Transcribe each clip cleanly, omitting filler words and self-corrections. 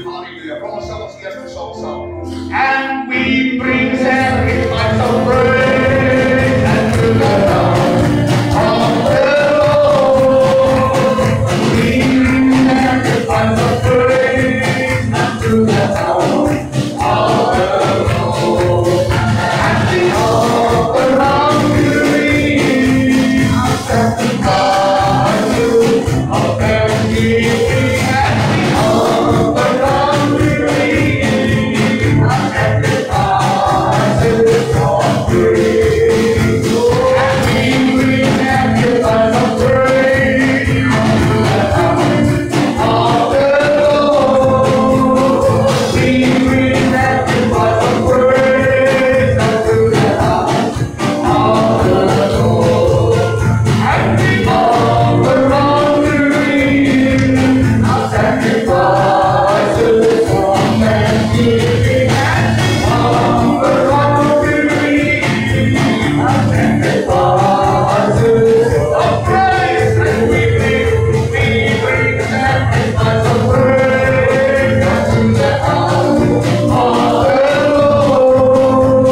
good. Hallelujah. Kom ons sing ons eerste song saam. And we bring sacrifice of praise unto the Lord of the Lord. We bring sacrifice of praise unto the Lord of the Lord. And we offer unto Him our sacrifices of thanksgiving. And we offer unto Him our sacrifices of praise. And we bring sacrifice of praise unto the house of the Lord. We bring sacrifice of praise unto the house of the Lord. And we offer unto Him our sacrifices of thanksgiving. And we offer unto Him our sacrifices of praise. And we bring sacrifice of praise unto the house of the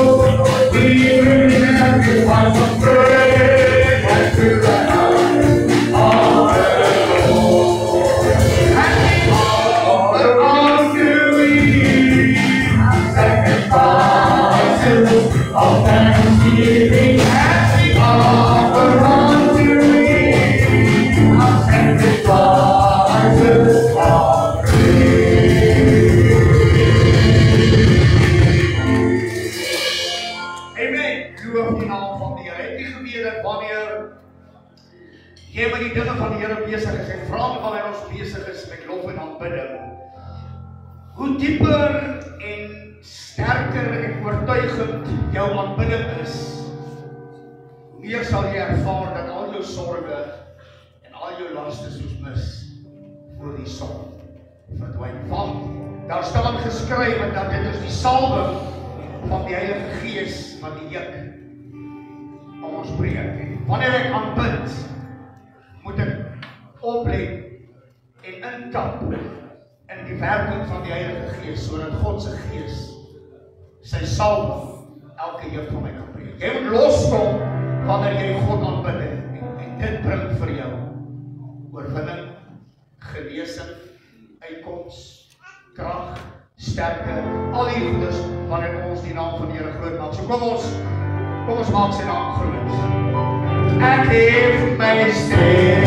Lord. We bring sacrifice of praise unto the house of the Lord. And we offer unto Him our sacrifices of thanksgiving. And we offer unto Him our sacrifices of Amen. Loof die naam van die Here. Het nie gebeur dat wanneer jy met die dinge van die Here besig is en veral wanneer ons besig is met lof en aanbidding, hoe dieper en sterker en oortuigend jou aanbidding is, hoe meer sal jy ervaar dat al jou sorge en al jou laste soos mis voor die son verdwyn. Want daar staan geskrywe dat dit is die salwing van die Heilige Gees wat die juk om ons breek. En wanneer ek aanbid, moet ek oplet en intap in die werking van die Heilige Gees, sodat God se Gees sy salwing elke juk van my kan breek. Jy moet loskom wanneer jy God aanbid en dit bring vir jou oorwinning, genesing, uitkoms, krag, sterkte, al die goedes wanneer ons die naam van die Here groot maak. So kom ons maak sy naam groot. Ek het my stem,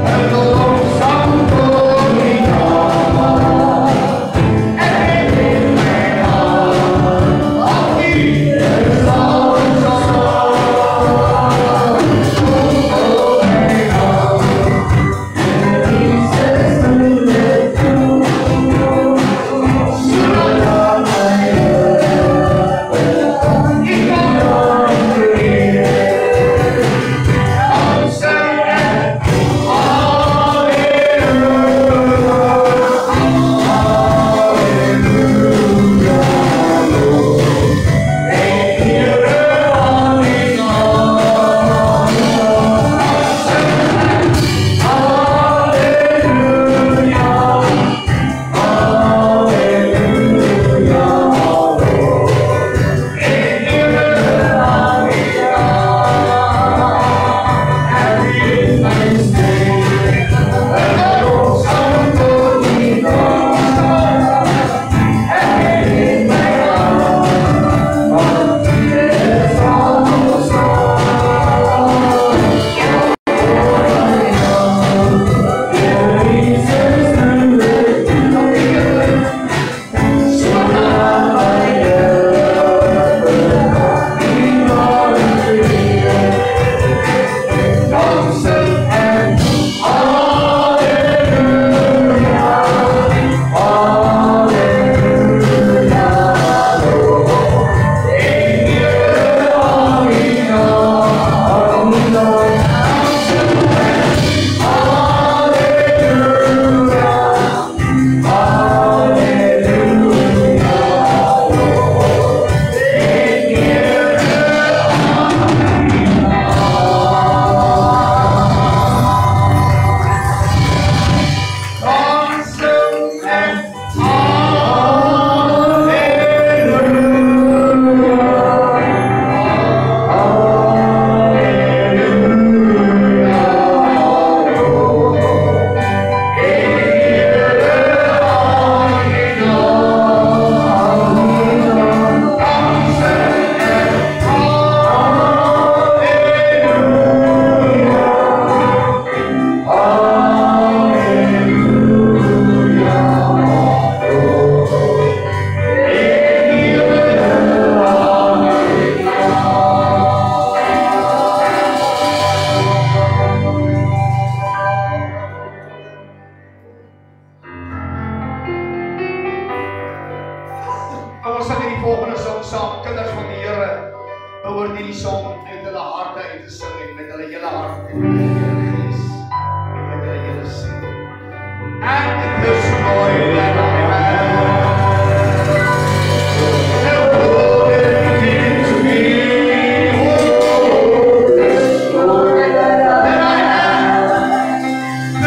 'n lofsang tot die naam. Ek het my hand op die Behoort hierdie song uit hulle harte uit te sing en met hulle hele hart en met hulle hele gees en met hulle hele siel. And this joy that I have, the Lord gave to me. Oh, this joy that I have,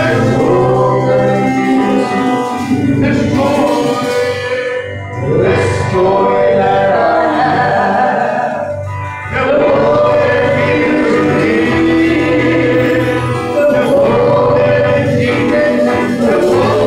this Lord gave to me. This joy that I have, the Lord gave to me. The Lord gave to me. The Lord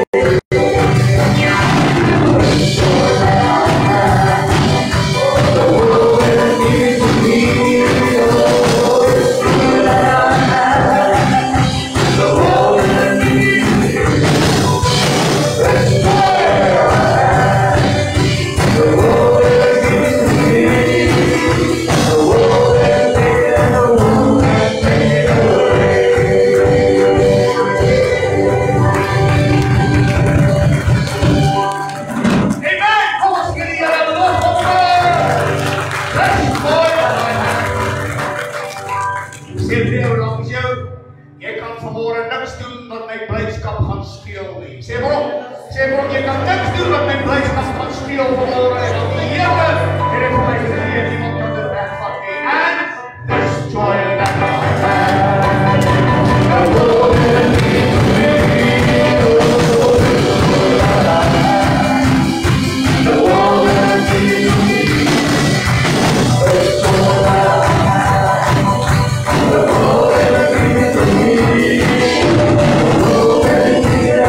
take it away. And this joy that I have, the Lord gave it to me. This joy that I have, the Lord gave it to me. This joy that I have, the Lord gave it to me. The Lord gave it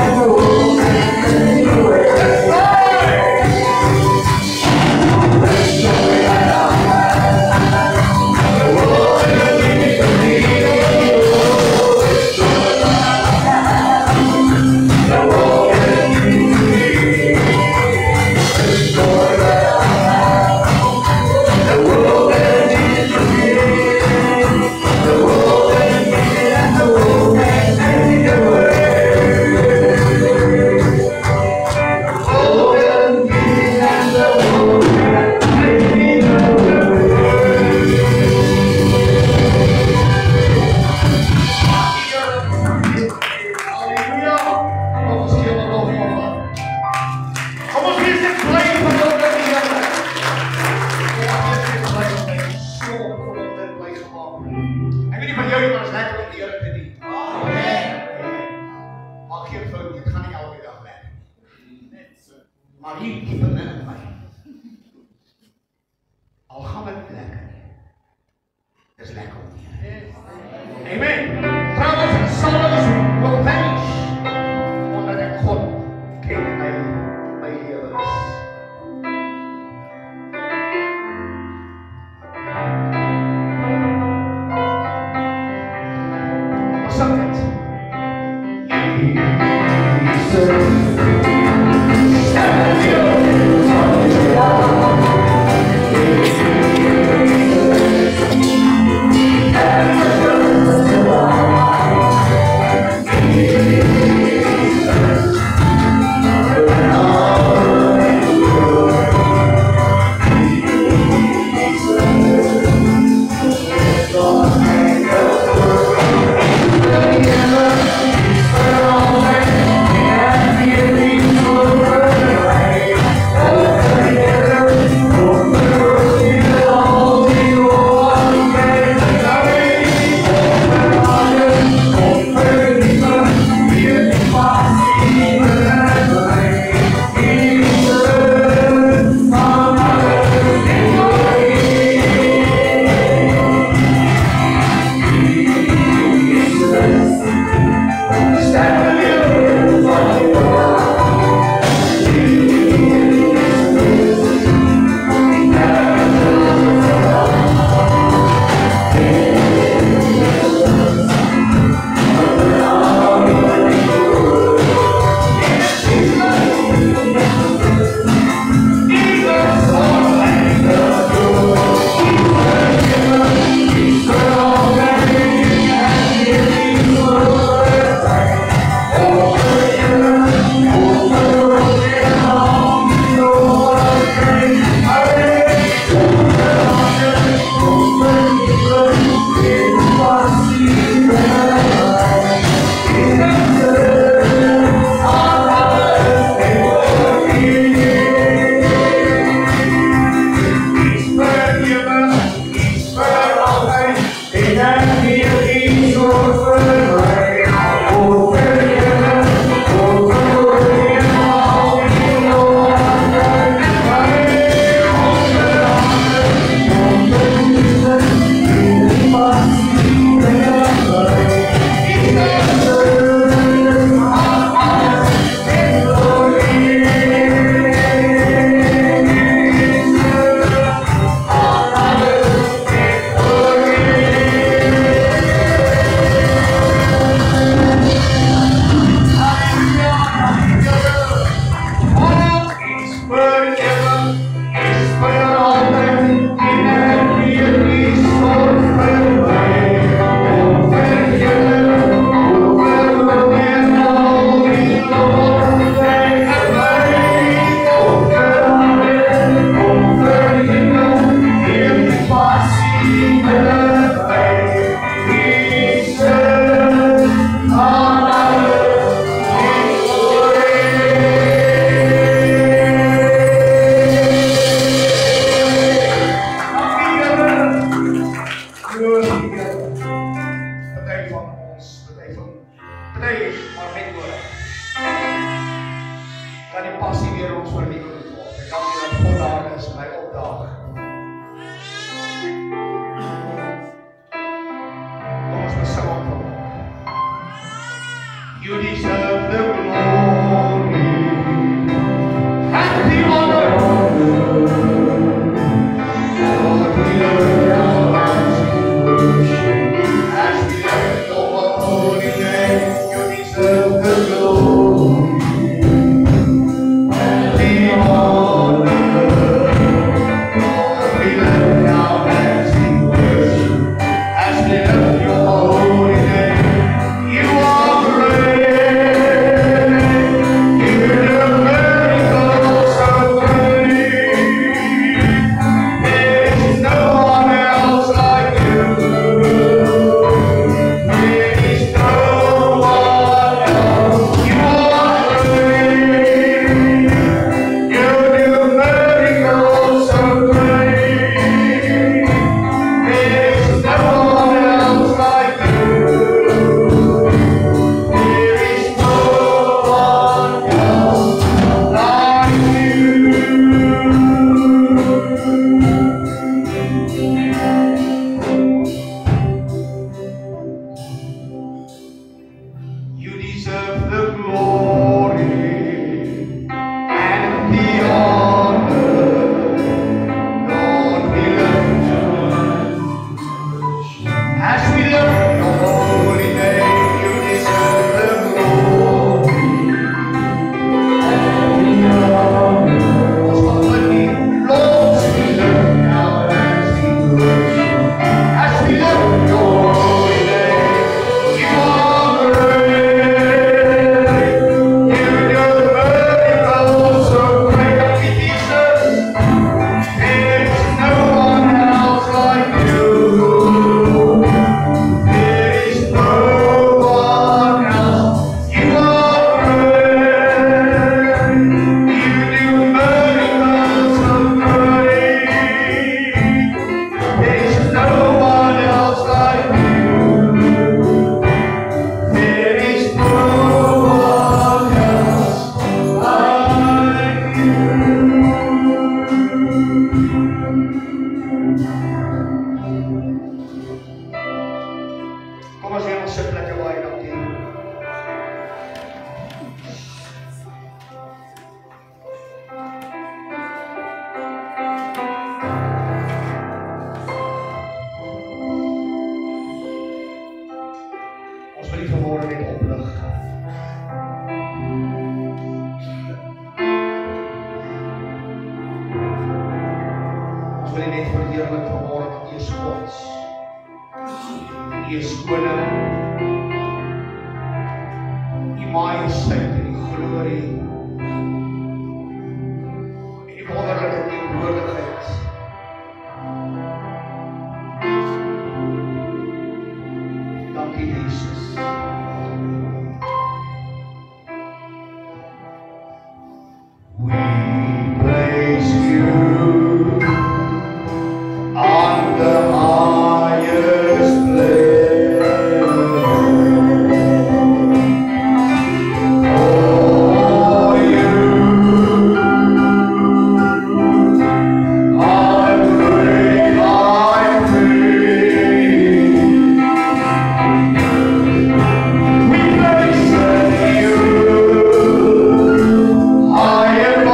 wil U net verheerlik vanmôre dat U is God. U is koning. U majesteit en U glorie. En U wonderlike teenwoordigheid. Dankie Jesus. We praise You on the highest place. Oh, You are great, I praise. We praise You. I am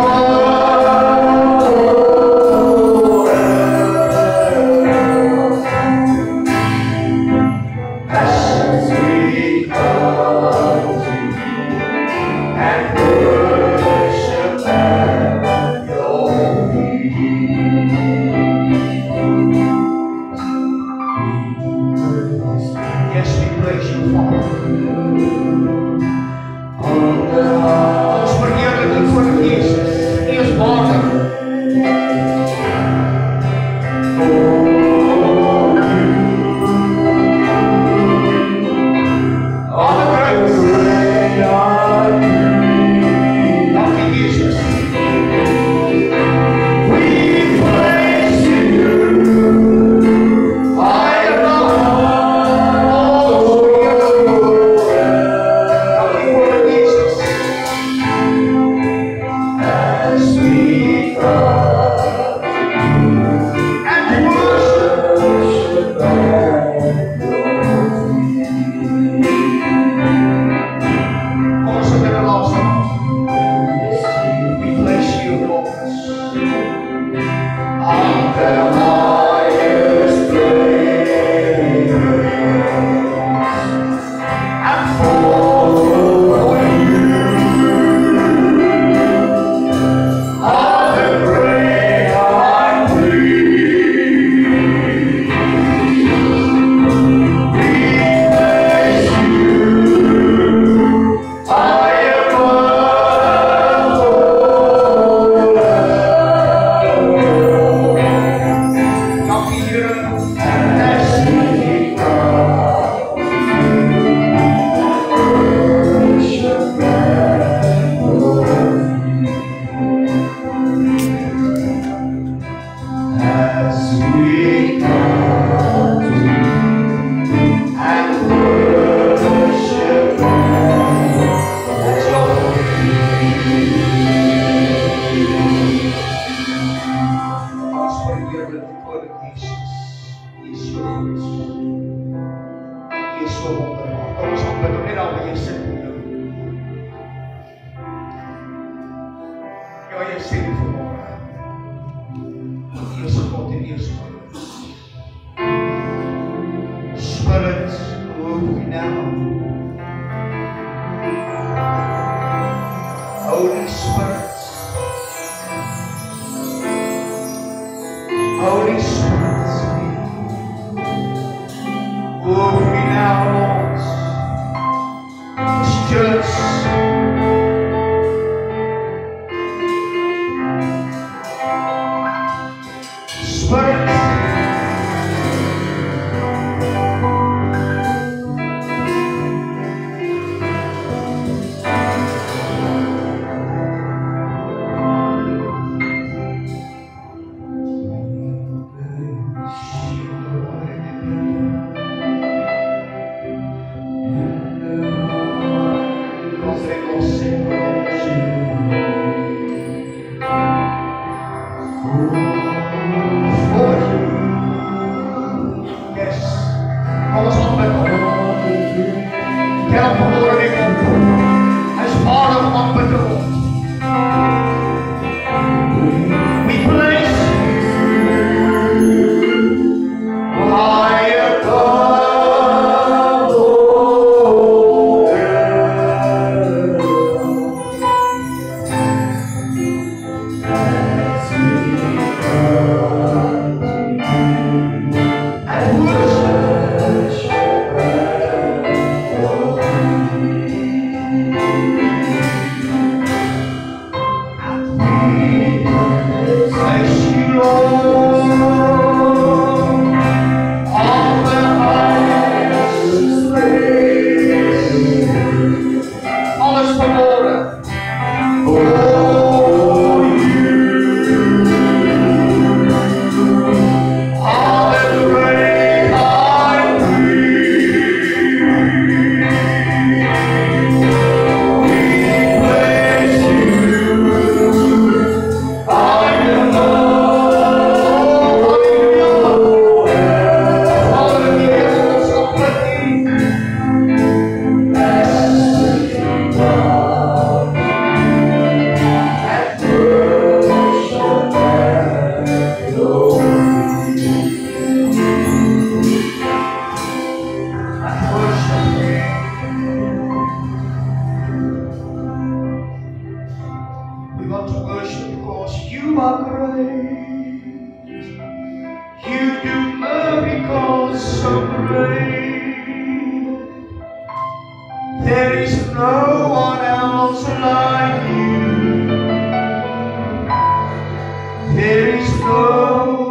There is no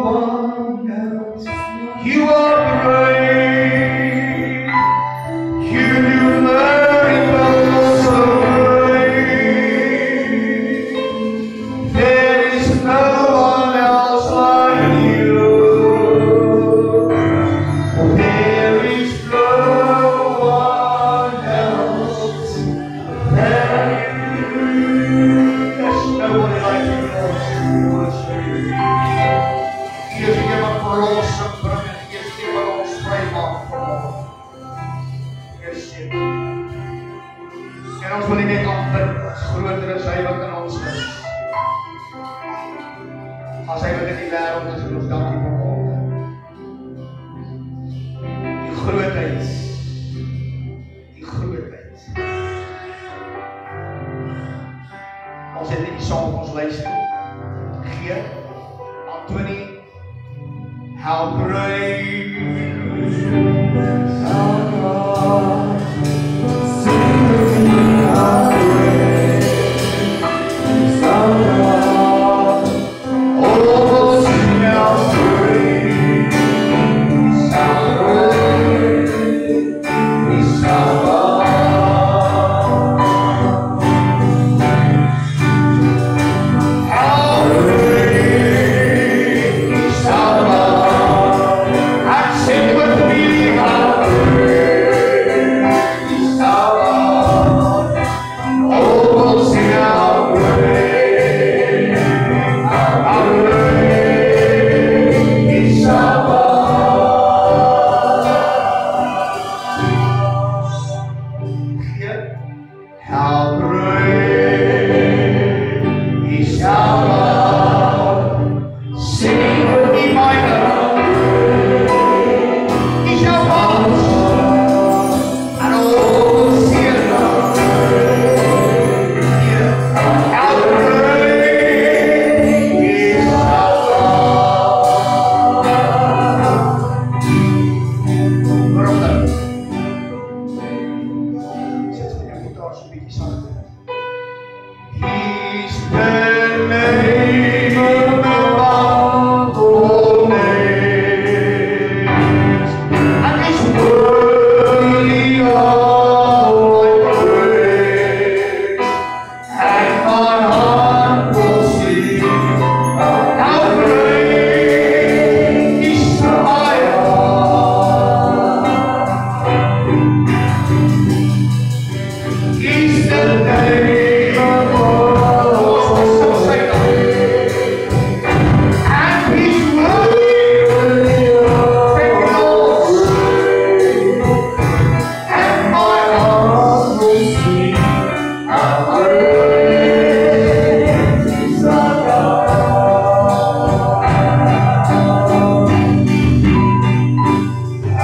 one else. You are great. You do miracles so great. There is no one else like you. There is no one else like you. There's nobody like you, Lord. We worship you. Hier is iemand vir ons se bring en hier is iemand ons vry maak vanmorgen. Yes, en ons wil nie net aanbid, as groter is hy wat in ons is. As hy wat in die wêreld is, en ons dankie vanmorgen. Die grootheid. Die grootheid. Ons het nie die song op ons luister. Gee, Antonie, how great is our God. Sing with me, how great is our God. Oh, sing how great is our great is our God. How great is our God. And sing with me, how great is our God. Oh, sing how great is our God. How great is our God. Sing with me, my God. Is our God. And oh, sing it now. How great is our God. Waarom dan? Zet van je voeten als een beetje zachter. He's the name above all names, and He's worthy of my praise. And my heart will sing, how great is my God. He's the name above all names, and He's worthy of praise. And my heart will sing, how great is our God.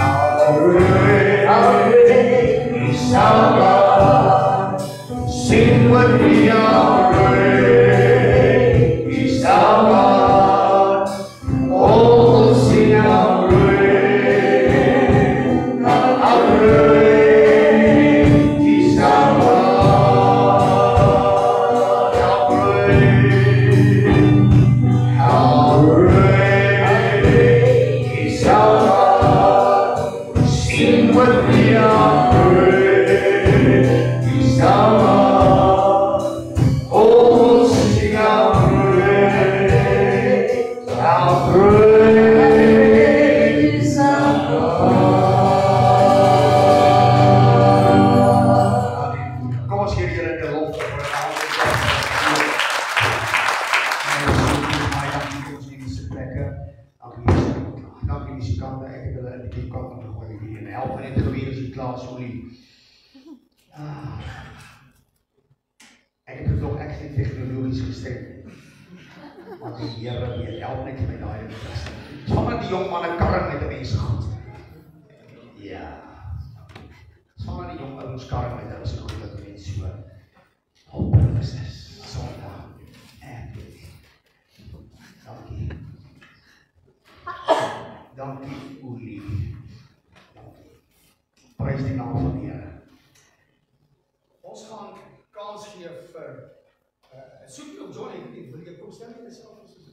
How great is our God. Sing with me, how great is our God. Oh, sing how great is our God. How great is our God. Sing with me, how great is our God. Oh, sing how great is our God. Kom ons gee die Here 'n lof vir 'n dankie musikante, ek het hulle in die kant gegooi hier en help net geweer as die klaar solie. Ek het gedog ek is nie tegnologies gestrek nie. Want die Here weet, help net my daai in die tekst. Sommer die jong manne karring met die mense goed. Ja. Sommer die jong ouens karring met hulle so goed dat die mense so hopeloos is. Sondag. Dankie. Dankie, o lief. Dankie. Prys die naam van die Here. Ons gaan kans gee vir soek jy op Johnny, wil jy kom stel jy self as 'n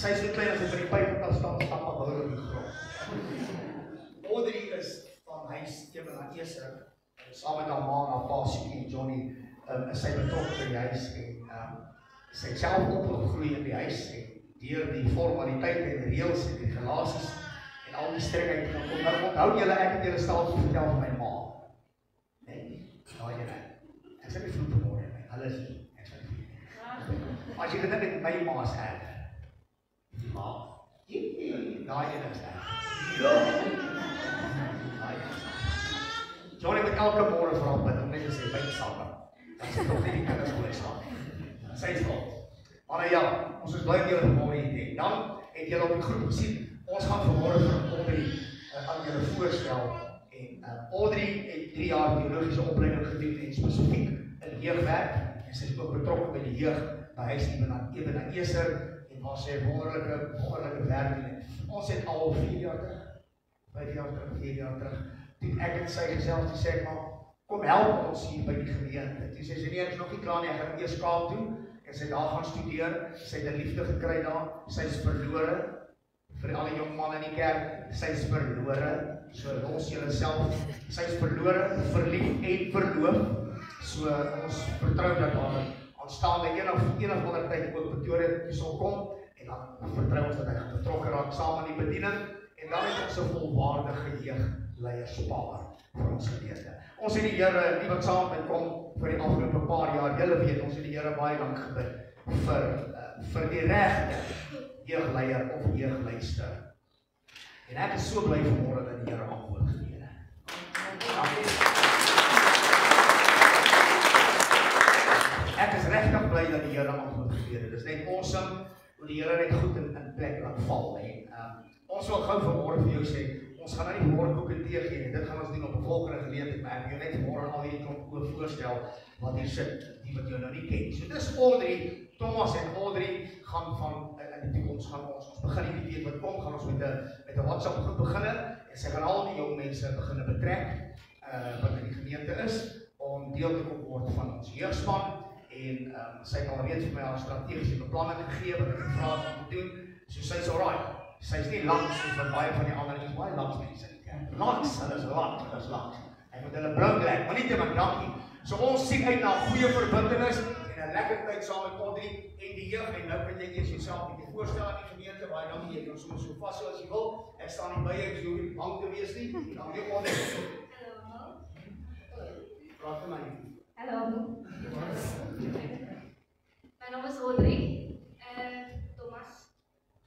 Sy is so klein as sy by die pyp kan staan, stap maar hou in die grond. Audrey is van huis Ebenezer, saam met haar ma en haar pa Siekie en Johnny, is sy betrokke by die huis en sy het self opgegroei in die huis en deur die formaliteite en die reëls en die regulasies en al die strengheid van kom. Onthou julle, ek het julle staaltjie vertel van my ma. Nee, nou julle. Ek sê nie vloek vanmorgen, hulle is nie. Ek sê nie. As jy dit met my ma is erg. Die ma? Daai julle is erg. Johnny met elke môre vir hom bid om net te sê, byt saam. Dan sê toch nie die kinders hoe ek staan. Sy is God. Maar ja, ons is blij dat julle vanmorgen hier het. Dan het julle op die groep gesien, ons gaan vanmorgen vir Audrey aan julle voorstel. En Audrey het 3 jaar biologische opleiding gedoen en spesifiek in jeugdwerk. En sy is ook betrokken by die jeugd, by huis Ebenezer en waar sy wonderlijke werk doen. Ons het al 4 jaar terug, 5 jaar terug, 4 jaar terug, toen ek het sy gesels, die sê maar, kom help ons hier by die gemeente. Toe sê sy, nee, ek is nog nie klaar nie, ek gaan eers Kaap toe, en sy daar gaan studeer, sy het 'n liefde gekry daar, sy is verlore, vir al die jong manne in die kerk, sy is verlore, so los julle self, sy is verlore, verlief en verloof, so ons vertrou dat daar aanstaande enig ander tyd ook Pretoria sal kom, en dan vertrou ons dat hy gaan betrokke raak saam in die bediening, en dan het ons 'n volwaardige jeugdleierspaar vir ons gemeente. Ons het die Here nie wat saam met kom vir die afgelope paar jaar. Julle weet, ons het die Here baie lank gebid vir die regte jeugdleier of jeugdleister. En ek is so bly vanmôre dat die Here antwoord gegee het. Ek is regtig bly dat die Here antwoord gegee het. Dit is net awesome hoe die Here net goed in plek laat val. Ons wil gou vanmôre vir jou sê, ons gaan nou nie vanmôre koek en tee gee nie. Dit gaan ons doen op 'n volgende geleentheid, maar ek wil jou net vanmôre al hierdie klomp oor voorstel wat hier sit, die wat jou nou nie ken. So dis Audrey, Thomas en Audrey gaan van in die toekoms gaan ons begin die week wat kom, gaan ons met 'n WhatsApp groep begin en sy gaan al die jong mense begin betrek wat in die gemeente is om deel te kom word van ons jeugspan en sy het alreeds vir my haar strategiese beplanning gegee wat ek gevra het om te doen. So sy is alright. Sy is nie langs soos wat baie van die ander is, baie langs mense in die kerk. Langs, hulle is langs. Ek moet hulle bring lek, maar nie te min dankie. So ons sien uit na 'n goeie verbintenis en 'n lekker tyd saam met Audrey en die jeug en nou kan jy eers jouself net voorstel aan die gemeente, baie dankie, jy kan sommer so vas as jy wil. Ek staan nie by jou, ek hoef nie bang te wees nie. Dan jy Audrey. Hallo. Praat met my. Hallo. My naam is Audrey. Thomas.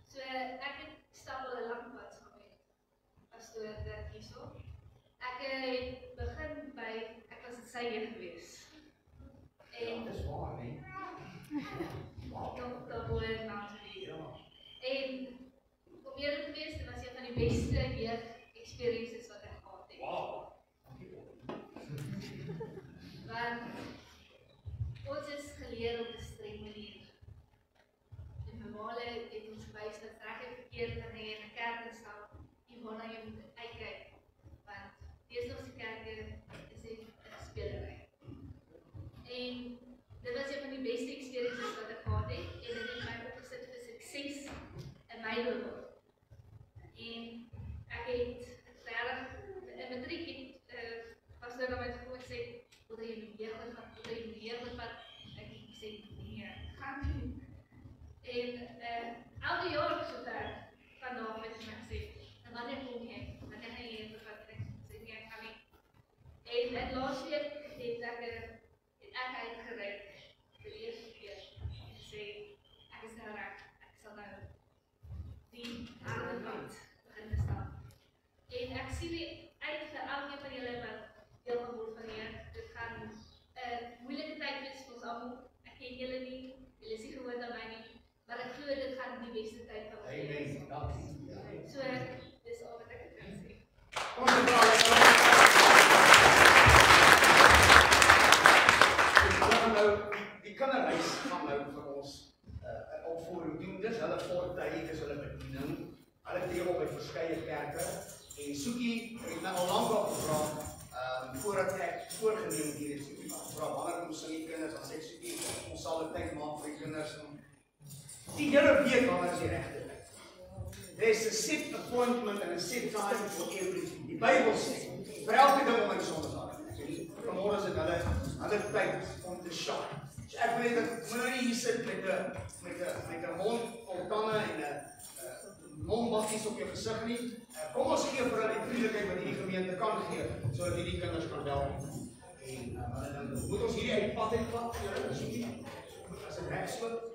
So ek het stap al 'n lang pad saam met pastoor dat hierso. Ek het begin by ek was in sy jeug gewees. En dis waar, nee. Daar woon nou hier. En om eerlik te wees, dit was een van die beste jeug experiences wat ek gehad het. Wow. Want ons is geleer op 'n streng manier. En normale het ons gewys dat reg en verkeerd kan hê in 'n kerk te stap, en waarna jy moet uitkyk. Want deesdae kerke is net 'n spelery. En dit was een van die beste experiences wat ek gehad het, en dit het my opgesit vir sukses in my lewe. En ek het regtig in matriek pastoor na my toe gekom en sê, "Wil jy my jeugd wat ek het gesê, nee, gaan doen." En elke jaar so ver van daar af het sy my gesê, "En wanneer kom jy? Wanneer gaan jy jeugd wat?" Ek sê, "Nee, ek gaan nie." En laas week het ek uitgereik vir die eerste keer en gesê, "Ek is nou reg, ek sal nou die harde pad begin te stap." En ek sien nie uit vir elkeen van julle wat deel gaan word van die Here. Dit gaan 'n moeilike tyd wees vir ons almal. Ek ken julle nie, julle is nie gewoond aan my nie, maar ek glo dit gaan die beste tyd van ons wees. So, dis al wat ek kan sê. Die kinderhuis gaan nou vir ons 'n opvoering doen. Dis hulle fortuin, dis hulle bediening. Hulle deel op by verskeie kerke en Soekie het my al lank al gevra voordat ek voorgeneem hier het. Soekie gevra wanneer kom sing die kinders, dan sê ek Soekie, ons sal 'n tyd maak vir die kinders. Die Here weet wanneer is die regte tyd. there's a set appointment and a set time for everything. Die Bybel sê, vir elke ding om in sondag. Vanmôre is dit hulle tyd om te shine. So ek wil net dat moenie hier sit met 'n mond vol tande en 'n mondbakkies op jou gesig nie. Kom ons gee vir hulle die vriendelikheid wat hierdie gemeente kan gee, sodat hierdie kinders kan help. En dan moet ons hierdie uitpad uitvat vir julle, as jy as 'n regsloop.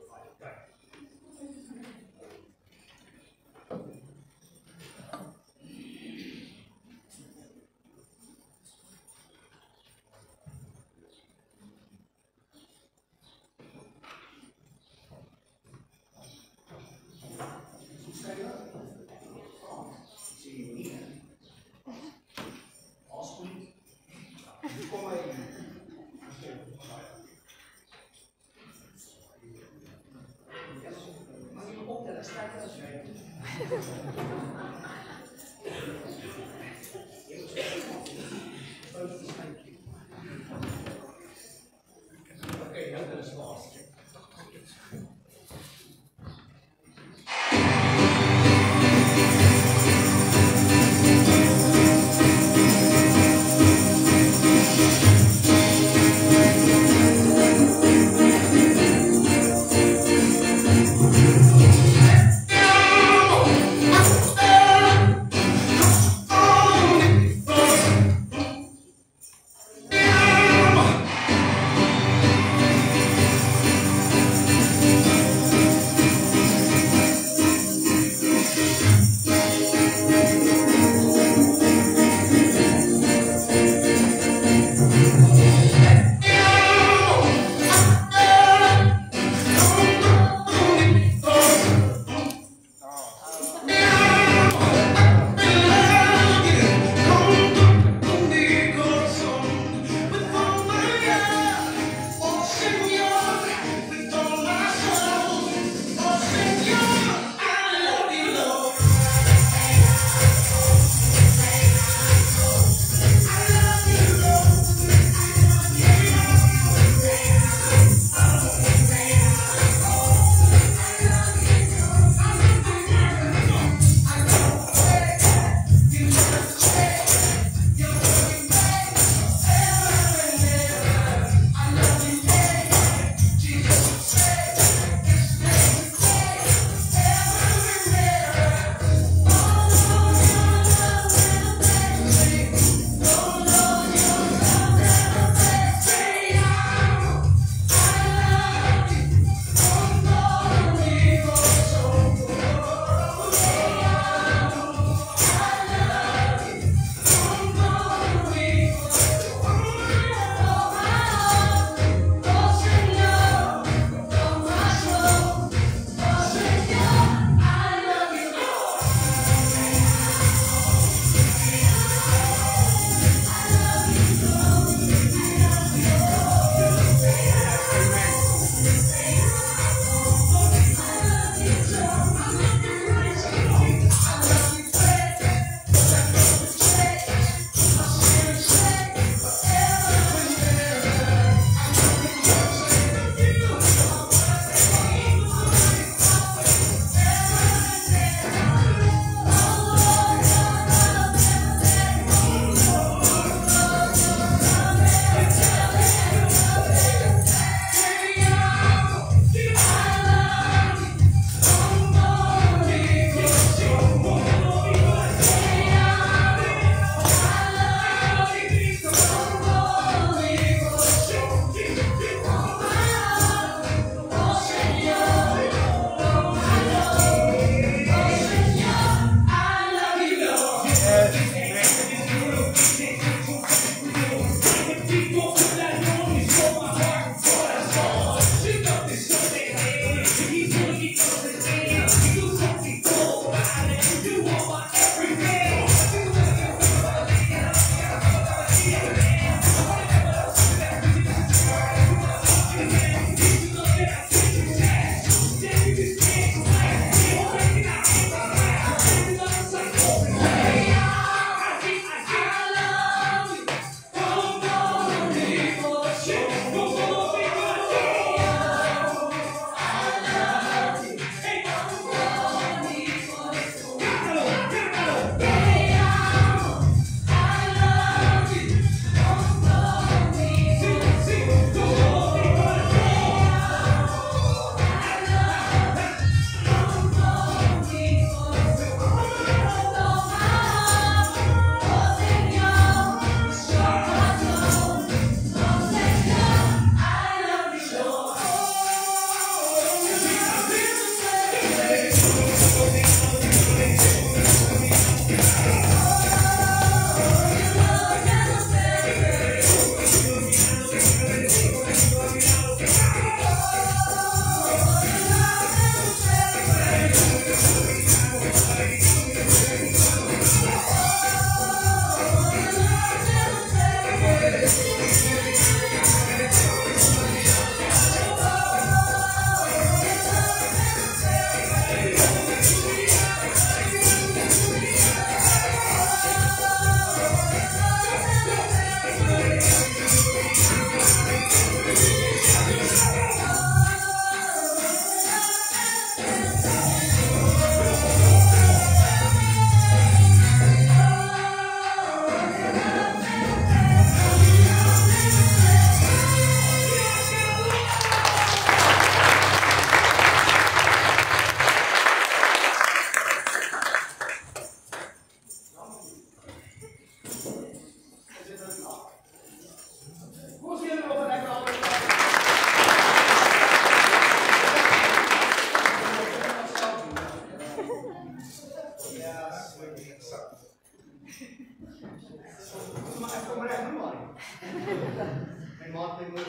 My maat my mooi.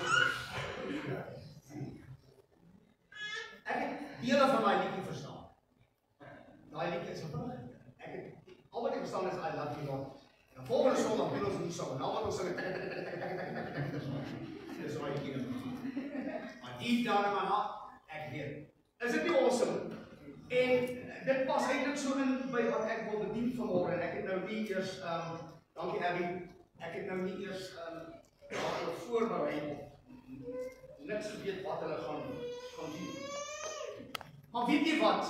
Ek het dele van daai liedjie verstaan. Daai liedjie is vervulling. Ek het al wat ek verstaan is I love you Lord. En volgende Sondag doen ons nie so. Nou wat ons sing dis waar ek hier. Maar deep down in my heart, ek weet. Is dit nie awesome? En dit pas eintlik so in by wat ek wil bedien vanmôre en ek het nou nie eers dankie Abby. Ek het nou nie eers daaroor voorberei of niks geweet wat hulle gaan doen. Maar weet jy wat?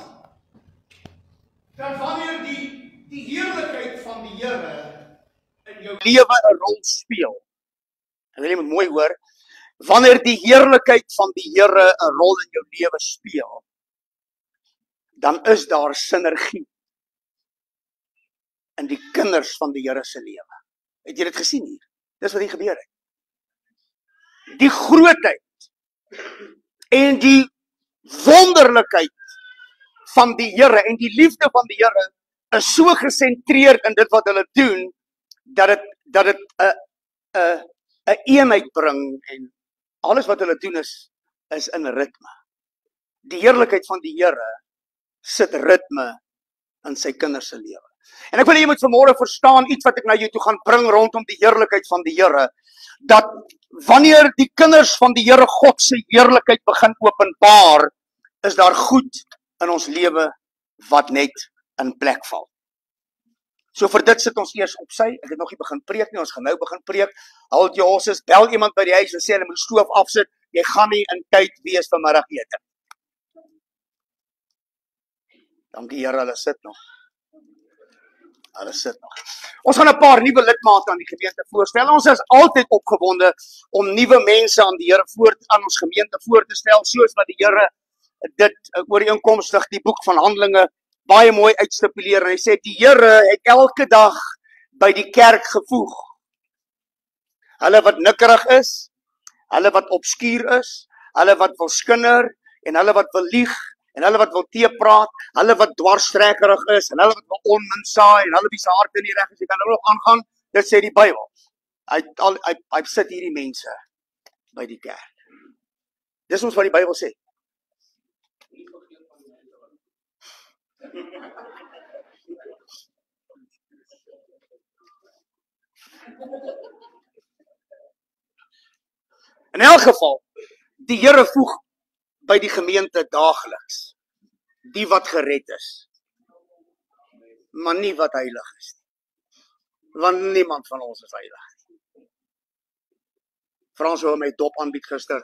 Dat wanneer die heerlikheid van die Here in jou lewe 'n rol speel. En wil jy moet mooi hoor, wanneer die heerlikheid van die Here 'n rol in jou lewe speel, dan is daar sinergie in die kinders van die Here se lewe. Het jy dit gesien hier? Dis wat hier gebeur het. Die grootheid en die wonderlikheid van die Here en die liefde van die Here is so gesentreerd in dit wat hulle doen dat dit 'n eenheid bring en alles wat hulle doen is in ritme. Die heerlikheid van die Here sit ritme in sy kinders se lewe. En ek wil jy moet vanmôre verstaan iets wat ek na jou toe gaan bring rondom die heerlikheid van die Here, dat wanneer die kinders van die Here God se heerlikheid begin openbaar, is daar goed in ons lewe wat net in plek val. So vir dit sit ons eers op sy. Ek het nog nie begin preek nie, ons gaan nou begin preek. Hold your horses, bel iemand by die huis en sê hulle moet die stoof afsit. Jy gaan nie in tyd wees vir middagete. Dankie Here, hulle sit nog. Hulle sit nog. Ons gaan 'n paar nuwe lidmate aan die gemeente voorstel. Ons is altyd opgewonde om nuwe mense aan die Here aan ons gemeente voor te stel, soos wat die Here dit ooreenkomstig die boek van Handelinge baie mooi uitstipuleer. En hy sê die Here het elke dag by die kerk gevoeg. Hulle wat nikkerig is, hulle wat obskuur is, hulle wat wil skinder en hulle wat wil lieg en hulle wat wil teepraat, hulle wat dwarstrekkerig is en hulle wat wil onmin saai en hulle wie se harte nie reg is, jy kan hulle nog aangaan. Dit sê die Bybel. Hy sit hierdie mense by die kerk. Dis ons wat die Bybel sê. In elk geval, die Here voeg by die gemeente daagliks die wat gered is, maar nie wat heilig is. Want niemand van ons is heilig. Frans wou my dop aanbied gister.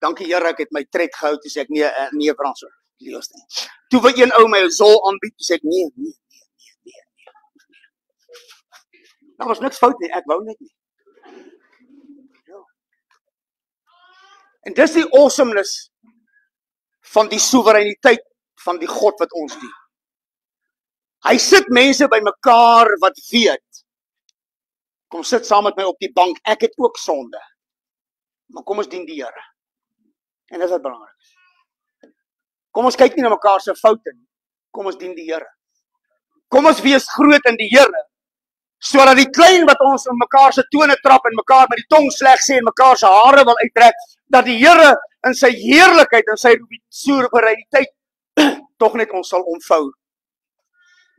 Dankie Here, ek het my tred gehou, toe sê ek nee Frans, lees nie. Toe wil een ou my zol aanbied, toe sê ek nee. Daar was niks fout nie, ek wou net nie. Ja. En dis die awesomeness van die soewereiniteit van die God wat ons dien. Hy sit mense by mekaar wat weet, kom sit saam met my op die bank, ek het ook sonde, maar kom ons dien die Here. En dis wat belangrik is. Kom ons kyk nie na mekaar se foute nie, kom ons dien die Here. Kom ons wees groot in die Here, sodat die klein wat ons in mekaar se tone trap en mekaar met die tong sleg sê en mekaar se hare wil uittrek, dat die Here in sy heerlikheid en sy soewereiniteit tog net ons sal omvou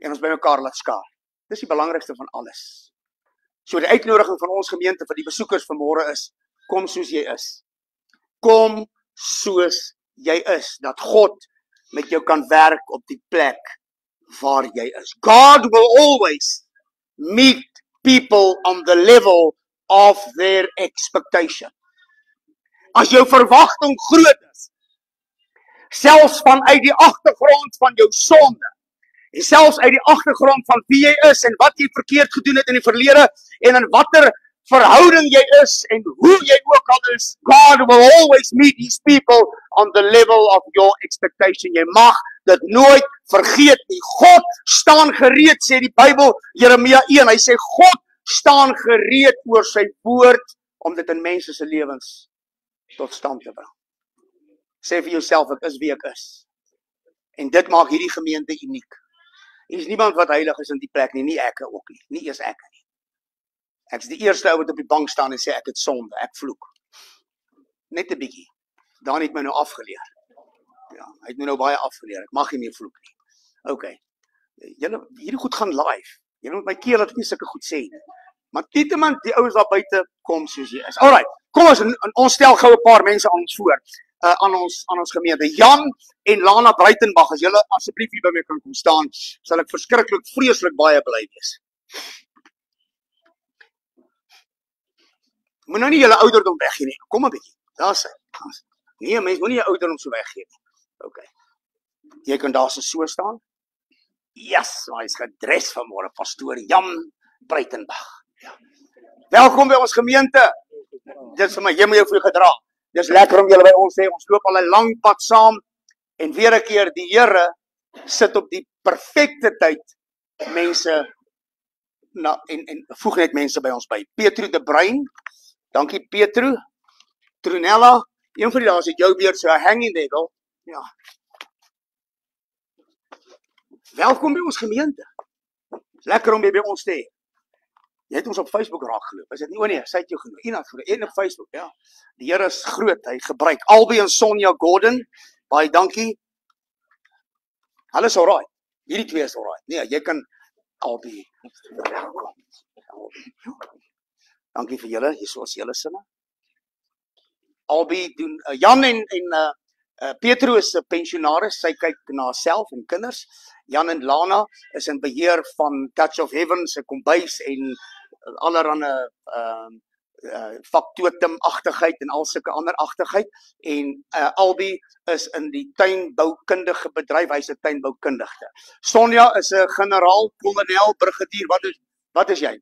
en ons by mekaar laat skaar. Dis die belangrikste van alles. So die uitnodiging van ons gemeente vir die besoekers vanmôre is, kom soos jy is. Kom soos jy is, dat God met jou kan werk op die plek waar jy is. God will always meet people on the level of their expectation. As jou verwagting groot is, selfs vanuit die agtergrond van jou sonde, en selfs uit die agtergrond van wie jy is en wat jy verkeerd gedoen het in die verlede en in watter verhouding jy is en hoe jy ook al is, God will always meet these people on the level of your expectation. Jy mag dit nooit vergeet nie. God staan gereed, sê die Bybel, Jeremia 1, hy sê God staan gereed oor sy woord om dit in mense se lewens tot stand te bring. Sê vir jouself, ek is wie ek is. En dit maak hierdie gemeente uniek. Hier is niemand wat heilig is in die plek nie, nie ek ook nie, nie eers ek nie. Ek is die eerste ou wat op die bank staan en sê ek het sonde, ek vloek. Net 'n bietjie. Dan het my nou afgeleer. Ja, hy het my nou baie afgeleer. Ek mag nie meer vloek nie. Okay. Julle hierdie goed gaan live. Julle moet my keer dat ek nie sulke goed sê nie. Maar nietemin die ouens daar buite kom soos jy is. Alright. Kom ons stel gou 'n paar mense aan ons voor. Aan ons gemeente. Jan en Lana Breitenbach, as julle asseblief hier by my kan kom staan, sal ek verskriklik vreeslik baie bly wees. Moet nou nie julle ouderdom weggee nie. Kom 'n bietjie. Daar's hy. Nee, mens moenie jou ouderdom so weggee nie. Okay. Jy kan daar so staan. Yes, hy is gedres vanmôre, pastoor Jan Breitenbach. Ja. Welkom by ons gemeente. Dit is vir my, jy moet jou vir gedra. Dis lekker om julle by ons te hê. Ons loop al 'n lang pad saam en weer 'n keer die Here sit op die perfekte tyd mense en voeg net mense by ons by. Petro de Bruin. Dankie Petro. Trunella, een van die dae as ek jou weer so hanging there, girl. Ja. Welkom by ons gemeente. Lekker om jy by ons te hê. Jy het ons op Facebook raak geloop. Is dit nie? O nee, sy het jou genoem. En op Facebook, ja. Die Here is groot. Hy gebruik Albie en Sonja Gordon. Baie dankie. Hulle is alright. Hierdie twee is alright. Nee, jy kan Albie. Welkom. Dankie vir julle. Hier is julle sinne. Albie doen Jan en Petro is 'n pensionaris. Sy kyk na haarself en kinders. Jan en Lana is in beheer van Touch of Heaven se kombuis en allerhande faktotumagtigheid en al sulke ander agtigheid. En Albie is in die tuinboukundige bedryf. Hy's 'n tuinboukundige. Sonja is 'n generaal, kolonel, brigadier. Wat is jy?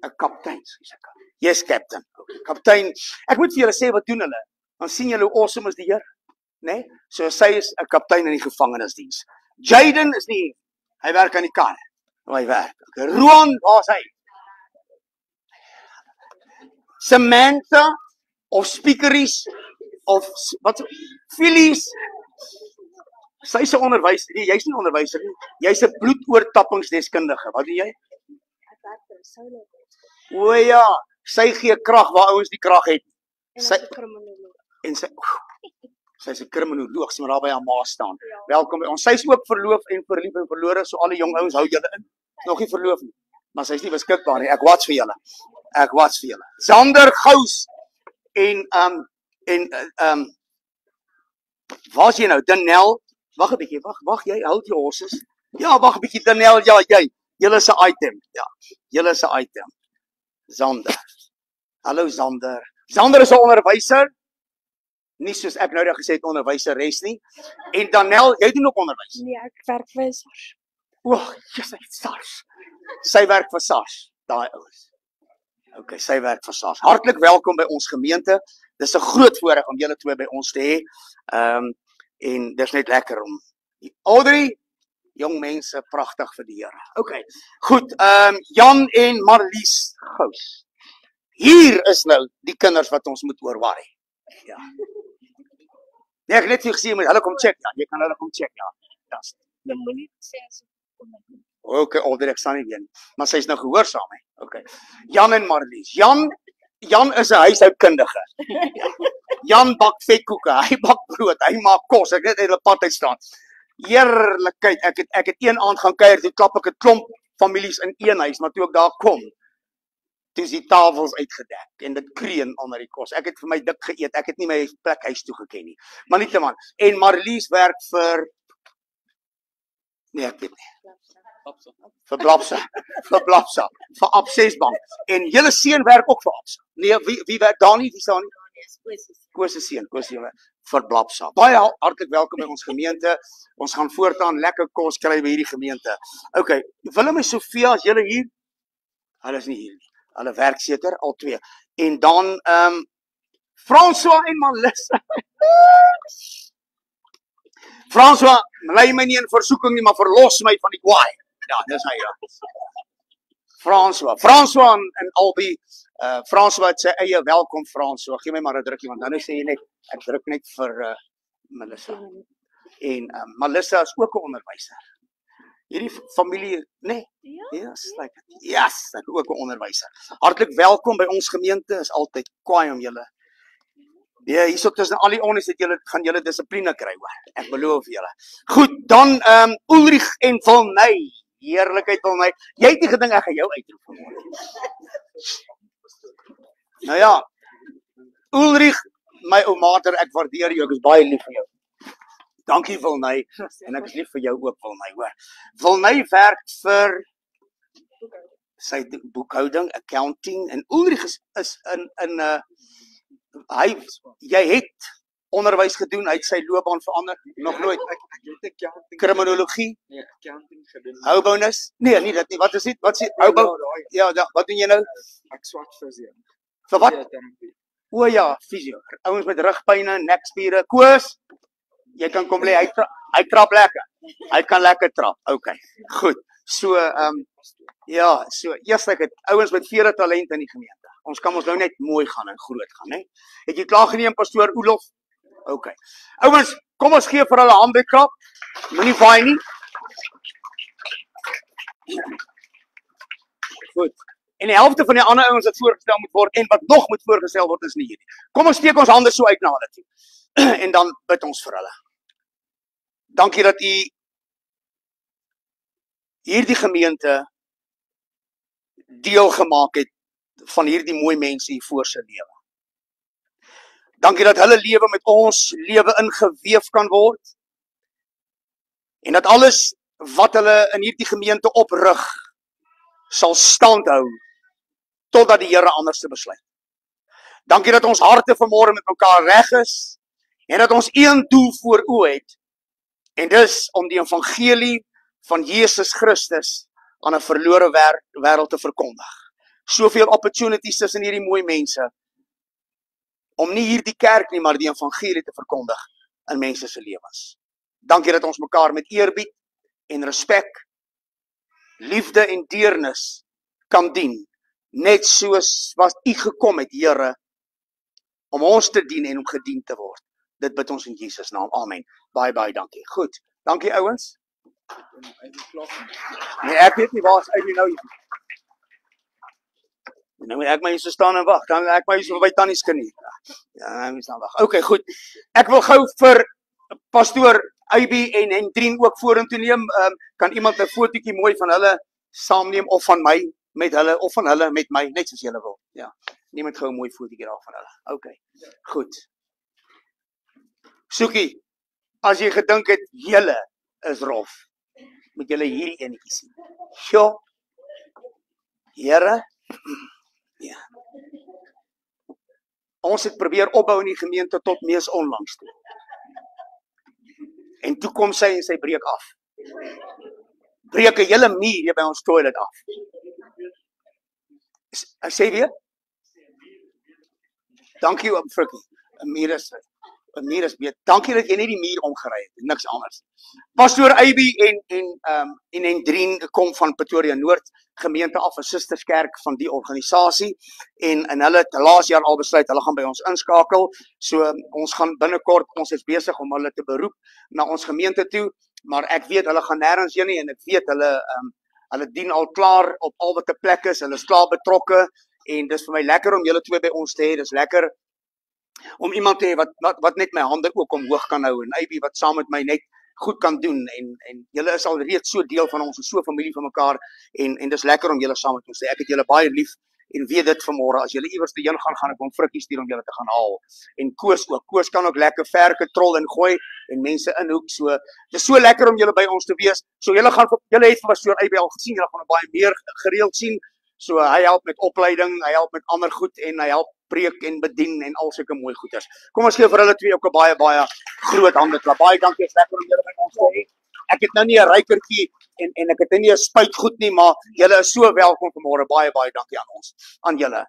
'n kaptein, sê ek. Yes, captain. Okay. Kaptein. Ek moet vir julle sê wat doen hulle. Dan sien julle hoe awesome is die Here, né? Nee? So sy is 'n kaptein in die gevangenisdiens. Jaden is nie. Hy werk aan die kar. Hy werk. Okay. Roan, waar is hy? Samantha of Speakeries of wat? Phyllis. Sy's 'n onderwyser. Nee, jy's nie 'n onderwyser nie. Jy's 'n bloedoortappingsdeskundige. Wat doen jy? Ek werk vir 'n solar. O ja, sy gee krag waar ouens die krag het. Sy kriminoloog. En sy's 'n kriminoloog, sy moet daar by haar ma staan. Ja. Welkom by ons. Sy's ook verloof en verlief en verlore, so alle jong ouens hou julle in. Nog nie verloof nie, maar sy's nie beskikbaar nie. Ek watch vir julle. Ek watch vir julle. Sander Gous en waar's jy nou? Danel. Wag 'n bietjie, wag jy, hold your horses. Ja, wag 'n bietjie Danel, ja, jy. Julle is 'n item. Ja. Julle is 'n item. Sander. Hallo Sander. Sander is 'n onderwyser. Nie soos ek nou net gesê het onderwyseres nie. En Danel, jy doen ook onderwys. Nee, ek werk vir SARS. O, jy's SARS. Sy werk vir SARS, daai ouens. Okay, sy werk vir SARS. Hartlik welkom by ons gemeente. Dis 'n groot voorreg om julle twee by ons te hê. En dis net lekker om Audrey, jong mense, pragtig vir die Here. Okay. Goed, Jan en Marlies Gous. Hier is nou die kinders wat ons moet oor worry. Ja. Nee, ek het net vir gesê met hulle kom check, ja. Jy kan hulle kom check, ja. Ja. Jy moenie sê as Okay, Audrey, ek staan nie weer nie. Maar sy is nou gehoorsaam, hè. Okay. Jan en Marlies. Jan is 'n huishoudkundige. Ja. Jan bak vetkoeke, hy bak brood, hy maak kos. Ek net uit die pad uit staan. Heerlikheid. Ek het een aand gaan kuier, toe klap ek 'n klomp families in een huis, maar toe ek daar kom, toe is die tafels uitgedek en dit kreun onder die kos. Ek het vir my dik geëet. Ek het nie my plek huis toe geken nie. Maar nietemin. En Marlies werk vir nee, ek weet nie. Vir Blapsa. Vir Absesbank. En julle seun werk ook vir Absa. Nee, wie werk daar nie? Wie staan nie? Koos se seun, vir Blapsa. Baie hartlik welkom by ons gemeente. Ons gaan voortaan lekker kos kry by hierdie gemeente. Okay, Willem en Sofia, as julle hier? Hulle is nie hier nie. Hulle werk seker al twee. En dan François en Melissa. François, lei my nie in versoeking nie, maar verlos my van die kwaai. Ja, dis hy ja. François en Albie. François het sy eie welkom François. Gee my maar 'n drukkie want dan sê jy net ek druk net vir Melissa. En Melissa is ook 'n onderwyser. Hierdie familie, nee. Ja? Yes, like it. Yes, ek ook 'n onderwyser. Hartlik welkom by ons gemeente. Is altyd kwaai om julle. Ja, hierso tussen al die onnies het julle gaan julle dissipline kry hoor. Ek beloof julle. Goed, dan Ulrich en Volney. Heerlikheid Volney. Jy het nie gedink ek gaan jou uitroep vanmôre. Nou ja. Ulrich, my ou mater, ek waardeer jou. Ek is baie lief vir jou. Dankie Volney en ek is lief vir jou ook Volney, hoor. Volney werk vir sy boekhouding, accounting en Ulrich is in jy het onderwys gedoen, hy het sy loopbaan verander, nog nooit. Ek het accounting. Kriminologie, Nee, accounting gedoen. houbounis? Nee, nie dit nie. Wat is dit? Wat is houbou? Ja, wat doen jy nou? Ek swat fisio. Vir wat? Fisioterapie. O ja, fisio. Ouens met rugpyne, nekspiere, Koos. Jy kan kom lê, hy trap lekker. Hy kan lekker trap. Okay. Goed. So ja, so eerslik het ouens met vele talent in die gemeente. Ons kan ons nou net mooi gaan en groot gaan, hè. Het jy klaar geneem pastoor Olof? Okay. Ouens, kom ons gee vir hulle 'n handklap. Moenie vaai nie. Goed. En die helfte van die ander ouens wat voorgestel moet word en wat nog moet voorgestel word is nie hier nie. Kom ons steek ons hande so uit na hulle toe. En dan bid ons vir hulle. Dankie dat u hierdie gemeente deel gemaak het van hierdie mooi mense hier voor se lewe. Dankie dat hulle lewe met ons lewe ingeweef kan word. En dat alles wat hulle in hierdie gemeente oprig sal standhou totdat die Here anders te besluit. Dankie dat ons harte vanmôre met mekaar reg is en dat ons een doel voor oë het. En dis om die evangelie van Jesus Christus aan 'n verlore wêreld te verkondig. Soveel opportunities tussen hierdie mooi mense om nie hierdie kerk nie, maar die evangelie te verkondig in mense se lewens. Dankie dat ons mekaar met eerbied en respek, liefde en deernis kan dien, net soos wat u gekom het, Here, om ons te dien en om gedien te word. Dit bid ons in Jesus naam. Amen. Baie dankie. Goed. Dankie ouens. Nee, ek weet nie waar is uit nou hier. Nou moet ek maar hier so staan en wag. Dan ek maar hier so by Tannie Skinnie. Ja, ek moet staan wag. Okay, goed. Ek wil gou vir pastoor Eybi en Hendrien ook vorentoe neem. Kan iemand 'n fotootjie mooi van hulle saamneem of van my met hulle of van hulle met my, net soos julle wil. Ja. Neem net gou 'n mooi fotootjie daar van hulle. Okay. Goed. Soekie, as jy gedink het julle is rof, moet julle hierdie enetjie sien. Sjoe. Here. Ja. Ons het probeer opbou in die gemeente tot mees onlangs toe. En toe kom sy en sy breek af. Breek 'n hele muur hier by ons toilet af. Sê weer? Dankie oom Frikkie. 'n muur is beter. Dankie dat jy net die muur omgery het, niks anders. Pastoor Eybi en Hendrien kom van Pretoria Noord gemeente af, 'n susterskerk van die organisasie en hulle het laas jaar al besluit hulle gaan by ons inskakel. So ons gaan binnekort, ons is besig om hulle te beroep na ons gemeente toe, maar ek weet hulle gaan nêrens heen nie en ek weet hulle dien al klaar op al wat 'n plek is. Hulle is klaar betrokke en dis vir my lekker om julle twee by ons te hê. Dis lekker om iemand te hê wat net my hande ook omhoog kan hou en Eybi wat saam met my net goed kan doen en julle is al reeds so deel van ons en so familie van mekaar en dis lekker om julle saam met ons te hê. Ek het julle baie lief en weet dit vanmôre as julle iewers te heen gaan ek hom frikkie stuur om julle te gaan haal. En Koos ook. Koos kan ook lekker verke trol en gooi en mense inhoek. So dis so lekker om julle by ons te wees. So julle het vir pastoor Eybi al gesien, julle gaan hom baie meer gereeld sien. So hy help met opleiding, hy help met ander goed en hy help preek en bedien en al sulke mooi goeders. Kom ons gee vir hulle twee ook 'n baie groot handeklap. Baie dankie, is lekker om julle by ons te hê. Ek het nou nie 'n rykertjie en ek het nie 'n spuit goed nie, maar julle is so welkom vanmôre. Baie dankie aan ons, aan julle.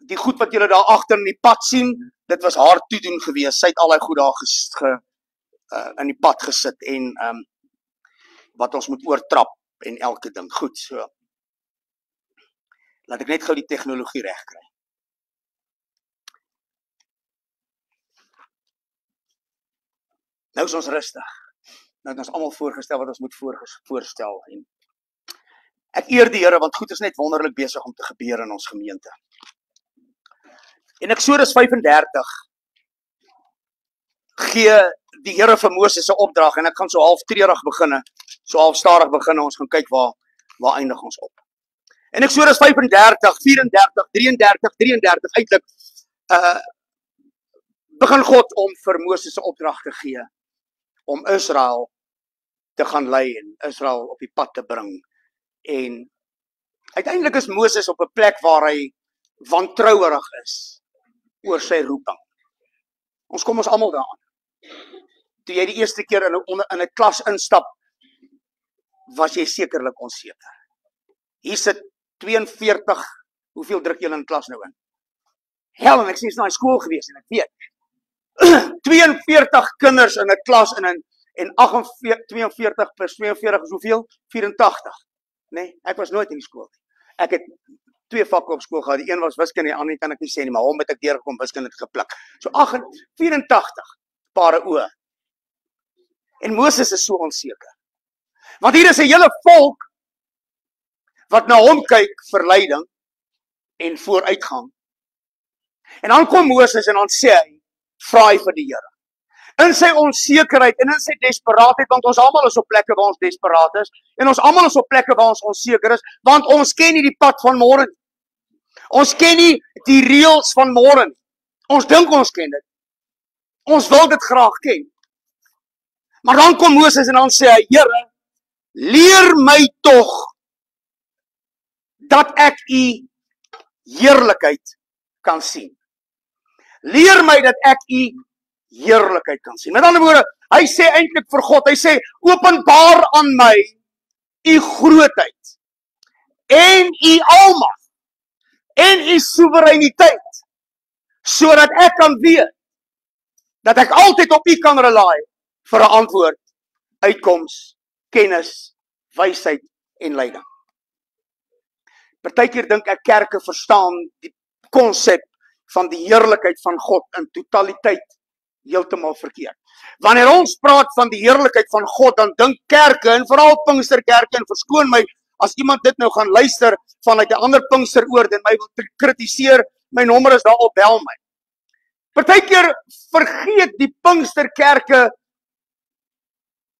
Die goed wat julle daar agter in die pad sien, dit was haar toedoen gewees. Sy het al daai goed daar in die pad gesit en wat ons moet oortrap en elke ding. Goed, so. Laat ek net gou die tegnologie reg kry. Nou is ons rustig. Nou het ons almal voorgestel wat ons moet voorstel. En ek eer die Here want goed is net wonderlik besig om te gebeur in ons gemeente. In Eksodus 35 gee die Here vir Moses 'n opdrag en ek gaan so half treurig begin, so half stadig begin. Ons gaan kyk waar eindig ons op. In Eksodus 35, 34, 33 eintlik begin God om vir Moses 'n opdrag te gee om Israel te gaan lei en Israel op die pad te bring. En uiteindelik is Moses op 'n plek waar hy wantrouerig is oor sy roeping. Ons kom ons almal daaraan. Toe jy die eerste keer in 'n klas instap, was jy sekerlik onseker. Hier sit 42, hoeveel druk julle in klas nou in? Hel, en ek sê is na skool gewees en ek weet. 42 kinders in 'n klas en 42 plus 42 is hoeveel? 84. Nee, ek was nooit in die skool nie. Ek het 2 vakke op skool gehad. Die een was wiskunde, die ander kan ek nie sê nie, maar hom het ek deurgekom, wiskunde het gepluk. So 84 pare oë. En Moses is so onseker. Want hier is 'n hele volk wat na hom kyk vir leiding en vooruitgang. En dan kom Moses en dan sê hy, vra hy vir die Here. In sy onsekerheid en in sy desperaatheid, want ons almal is op plekke waar ons desperaat is, en ons almal is op plekke waar ons onseker is, want ons ken nie die pad van môre nie. Ons ken nie die reëls van môre nie. Ons dink ons ken dit. Ons wil dit graag ken. Maar dan kom Moses en dan sê hy, Here, leer my tog dat ek u heerlikheid kan sien. Leer my dat ek u heerlikheid kan sien. Met ander woorde, hy sê eintlik vir God, hy sê, openbaar aan my u grootheid en u almag en u soewereiniteit, sodat ek kan weet dat ek altyd op u kan rely vir 'n antwoord, uitkoms, kennis, wysheid en leiding. Partykeer dink ek kerke verstaan die konsep van die heerlikheid van God in totaliteit heeltemal verkeerd. Wanneer ons praat van die heerlikheid van God, dan dink kerke, en veral Pinksterkerke, en verskoon my as iemand dit nou gaan luister vanuit 'n ander Pinksteroord en my wil kritiseer, my nommer is daar op, bel my. Partykeer vergeet die Pinksterkerke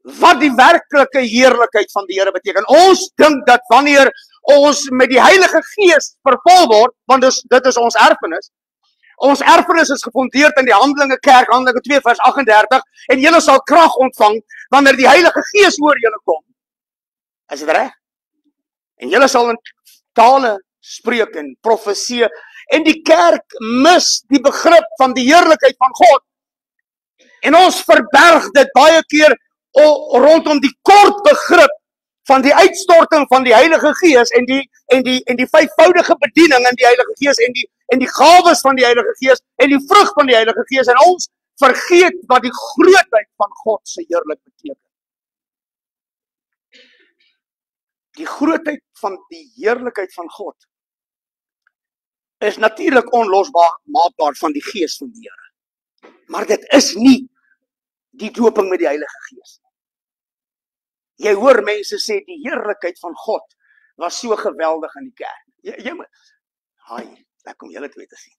wat die werklike heerlikheid van die Here beteken. Ons dink dat wanneer ons met die Heilige Gees vervul word, want dit is ons erfenis. Ons erfenis is gefondeer in die Handelinge Kerk, Handelinge 2 vers 38, en julle sal krag ontvang wanneer die Heilige Gees oor julle kom. Is dit reg? En julle sal in tale spreek en profeseë, en die kerk mis die begrip van die heerlikheid van God. En ons verberg dit baie keer rondom die kort begrip van die uitstorting van die Heilige Gees en die vyfvoudige bediening in die Heilige Gees en die gawes van die Heilige Gees en die vrug van die Heilige Gees, en ons vergeet wat die grootheid van God se heerlik beteken. Die grootheid van die heerlikheid van God is natuurlik onlosbaar maakbaar van die Gees van die Here. Maar dit is nie die dooping met die Heilige Gees. Jy hoor mense sê die heerlikheid van God was so geweldig in die kerk. Jy moet, lekker om julle twee te sien.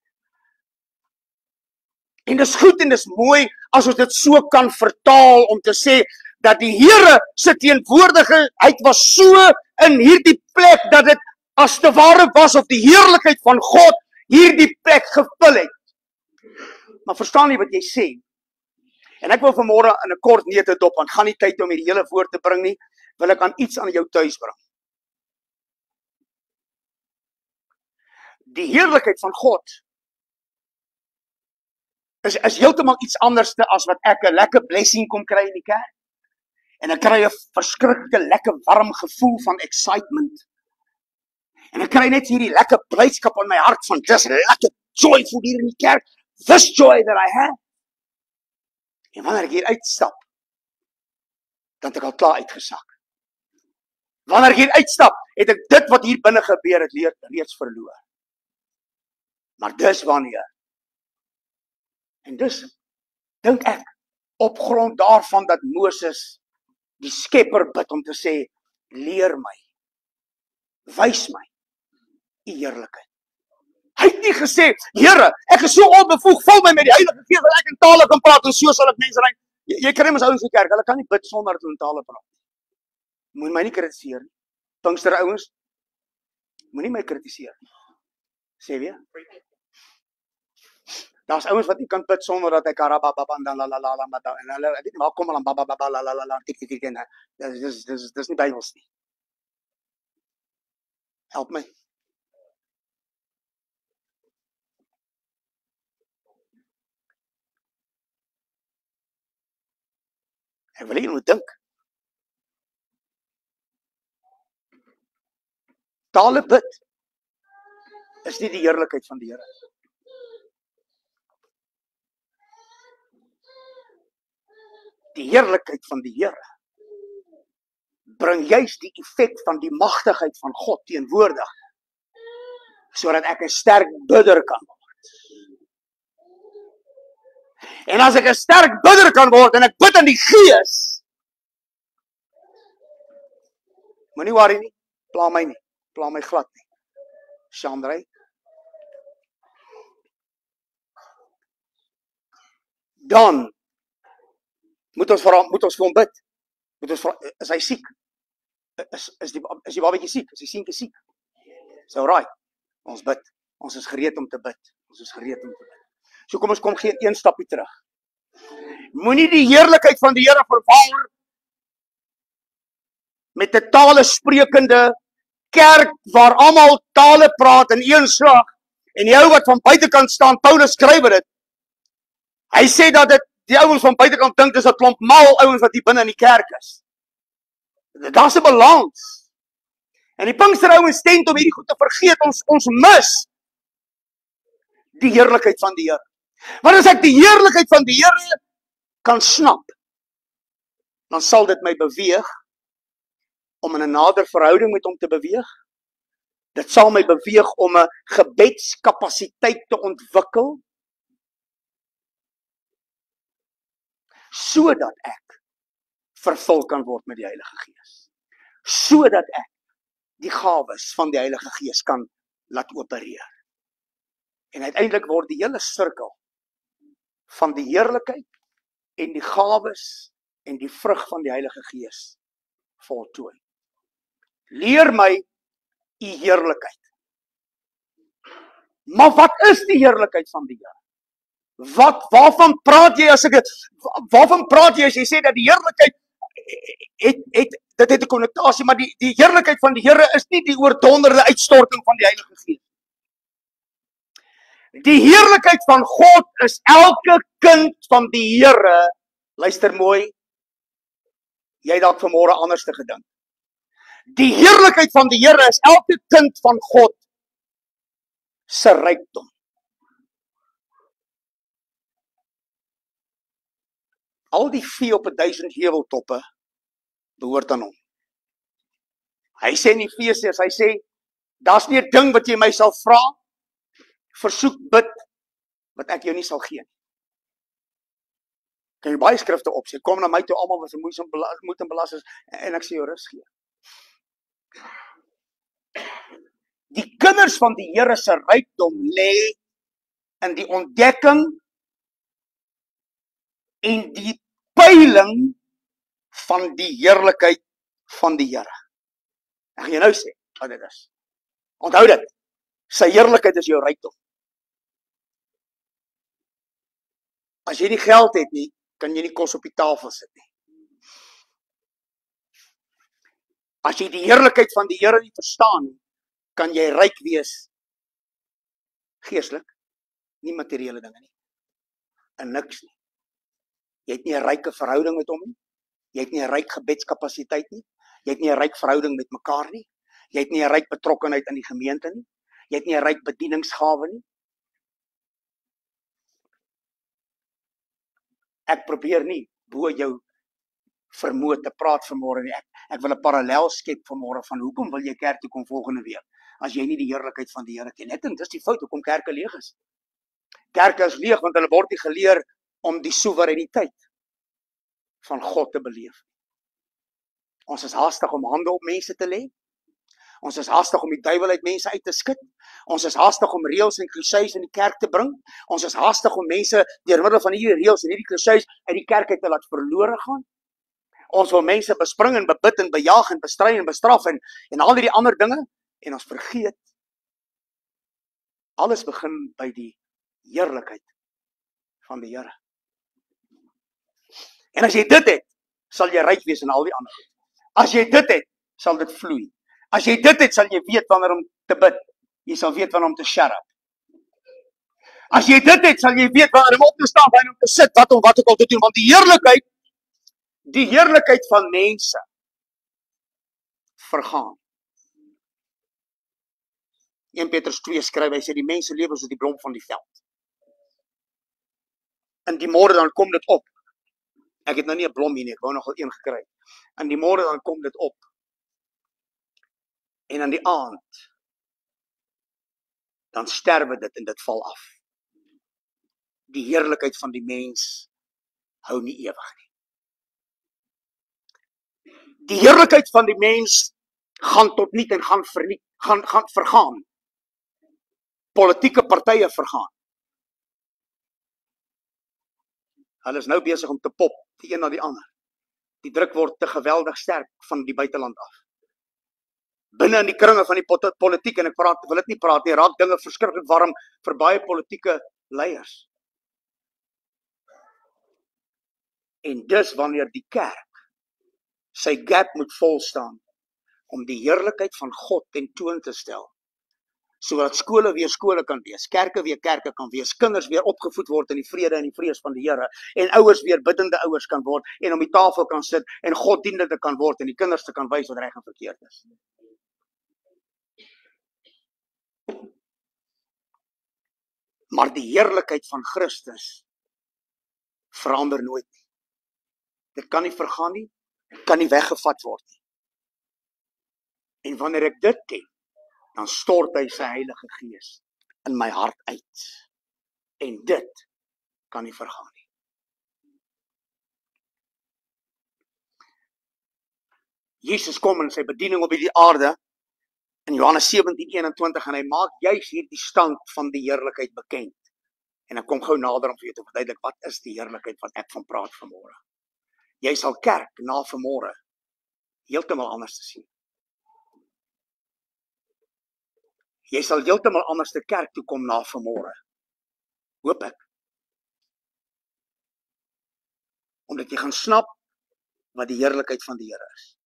En dis goed en dis mooi as ons dit so kan vertaal om te sê dat die Here se teenwoordigheid was so in hierdie plek dat dit as te ware was of die heerlikheid van God hierdie plek gevul het. Maar verstaan jy wat jy sê? En ek wil vanmôre in 'n kort neutedop, want gaan nie tyd om hierdie hele woord te bring nie, wil ek aan iets aan jou tuis bring. Die heerlikheid van God is heeltemal iets anders as wat ek 'n lekker blessing kom kry in die kerk. En ek kry 'n verskriklike lekker warm gevoel van excitement. En ek kry net hierdie lekker blydskap in my hart van dis lekker joyful hier in die kerk. This joy that I have. En wanneer ek hier uitstap, dan het ek al klaar uitgesak. Wanneer ek hier uitstap, het ek dit wat hier binne gebeur het reeds verloor. Maar dis wanneer. En dis, dink ek, op grond daarvan dat Moses die Skepper bid om te sê, leer my, wys my, u heerlikheid. Hy het nie gesê, Here, ek is so onbevoeg, vul my met die Heilige Gees, dat ek in tale kan praat, en so sal ek mense rein. Jy kry mens ouens in die kerk, hulle kan nie bid sonder dat hulle in tale praat. Moenie my nie kritiseer nie. Pinkster ouens, moenie my kritiseer nie. Sê weer. Daar's ouens wat nie kan bid sonder dat hy karabababa en dan la la la la en hulle weet nie waar kom hulle bababa la la la la tik tik tik en dis nie Bybels nie. Help my. Ek wil hê jy moet dink. Tale bid is nie die heerlikheid van die Here. Die heerlikheid van die Here bring juist die effek van die magtigheid van God teenwoordig, sodat ek 'n sterk bidder kan word. En as ek 'n sterk bidder kan word en ek bid in die Gees, moenie worry nie, pla my nie, pla my glad nie. Shandrey, dan moet ons vir hom bid. Is hy siek? Is die babatjie siek? Is die seentjie siek? So right. Ons bid. Ons is gereed om te bid. So kom ons kom geen een stapie terug. Moenie die heerlikheid van die Here vervang met 'n tale sprekende kerk waar almal tale praat in een slag en die ou wat van buitekant staan, Paulus skryf dit. Hy sê dat dit die ouens van buitekant dink dis 'n klomp mal ouens wat hier binne in die kerk is. Daar's 'n balans. En die Pinksterouens tend om hierdie goed te vergeet, ons mis die heerlikheid van die Here. Want as ek die heerlikheid van die Here kan snap, dan sal dit my beweeg om in 'n nader verhouding met hom te beweeg. Dit sal my beweeg om 'n gebedskapasiteit te ontwikkel, sodat ek vervul kan word met die Heilige Gees. Sodat ek die gawes van die Heilige Gees kan laat opereer. En uiteindelik word die hele sirkel van die heerlikheid en die gawes en die vrug van die Heilige Gees voltooi. Leer my u heerlikheid. Maar wat is die heerlikheid van die Here? Waarvan praat jy as jy sê dat die heerlikheid dit het 'n konnotasie, maar die heerlikheid van die Here is nie die oordonderde uitstorting van die Heilige Gees. Die heerlikheid van God is elke kind van die Here. Luister mooi, jy het dalk vanmôre anders te gedink. Die heerlikheid van die Here is elke kind van God se rykdom. Al die vee op 1000 heuweltoppe behoort aan hom. Hy sê in Efesiërs, hy sê, daar's nie 'n ding wat jy my sal vra, versoek, bid, wat ek jou nie sal gee. Kan jy baie skrifte opsê, kom na my toe almal wat vermoeid en belas is, en ek sê jou rus gee. Die kinders van die Here se rykdom lê in die ontdekking en die peiling van die heerlikheid van die Here. Ek gaan jou nou sê wat dit is. Onthou dit, sy heerlikheid is jou rykdom. As jy nie geld het nie, kan jy nie kos op die tafel sit nie. As jy die heerlikheid van die Here nie verstaan nie, kan jy ryk wees geestelik, nie materiële dinge nie. En niks nie. Jy het nie 'n ryke verhouding met hom nie. Jy het nie 'n ryk gebedskapasiteit nie. Jy het nie 'n ryk verhouding met mekaar nie. Jy het nie 'n ryk betrokkenheid in die gemeente nie. Jy het nie 'n ryk bedieningsgawe nie. Ek probeer nie bo jou vermoë te praat vanmôre nie. Ek wil 'n parallel skep vanmôre van hoekom wil jy kerk toe kom volgende week as jy nie die heerlikheid van die Here ken. Ek dink dis die fout hoekom kerke leeg is. Kerke is leeg want hulle word nie geleer om die soewereiniteit van God te beleef. Ons is haastig om hande op mense te lê. Ons is haastig om die duiwel uit mense uit te skud. Ons is haastig om reëls en klisjées in die kerk te bring. Ons is haastig om mense deur middel van hierdie reëls en hierdie klisjées uit die kerk uit te laat verlore gaan. Ons wil mense bespring en bebid en bejaag en bestry en bestraf en al hierdie ander dinge en ons vergeet. Alles begin by die heerlikheid van die Here. En as jy dit het, sal jy ryk wees in al die ander goed. As jy dit het, sal dit vloei. As jy dit het, sal jy weet wanneer om te bid. Jy sal weet wanneer om te shut up. As jy dit het, sal jy weet wanneer om op te staan, wanneer om te sit, wat ook al te doen, want die heerlikheid van mense vergaan. 1 Petrus 2 skryf, hy sê die mense lewe soos die blom van die veld. In die môre dan kom dit op. Ek het nou nie 'n blom hier nie, ek wou nogal een gekry. In die môre dan kom dit op. En aan die aand dan sterwe dit en dit val af. Die heerlikheid van die mens hou nie ewig nie. Die heerlikheid van die mens gaan tot niet en gaan vergaan. Politieke partye vergaan. Hulle is nou besig om te pop, die een na die ander. Die druk word te geweldig sterk van die buiteland af. Binne in die kringe van die politiek, en ek wil dit nie praat nie, raak dinge verskriklik warm vir baie politieke leiers. En dis wanneer die kerk sy gap moet volstaan om die heerlikheid van God tentoon te stel, sodat skole weer skole kan wees, kerke weer kerke kan wees, kinders weer opgevoed word in die vrede en die vrees van die Here, en ouers weer biddende ouers kan word, en om die tafel kan sit, en goddienende kan word, en die kinders te kan wys wat reg en verkeerd is. Maar die heerlikheid van Christus verander nooit nie. Dit kan nie vergaan nie, dit kan nie weggevat word nie. En wanneer ek dit ken, dan stort hy sy Heilige Gees in my hart uit. En dit kan nie vergaan nie. Jesus kom in sy bediening op hierdie aarde, in Johannes 17:21, en hy maak juis hierdie stand van die heerlikheid bekend. En ek kom gou nader om vir jou te verduidelik, wat is die heerlikheid wat ek van praat vanmôre. Jy sal kerk na vanmôre heeltemal anders te sien. Jy sal heeltemal anders te kerk toe kom na vanmôre. Hoop ek. Omdat jy gaan snap wat die heerlikheid van die Here is.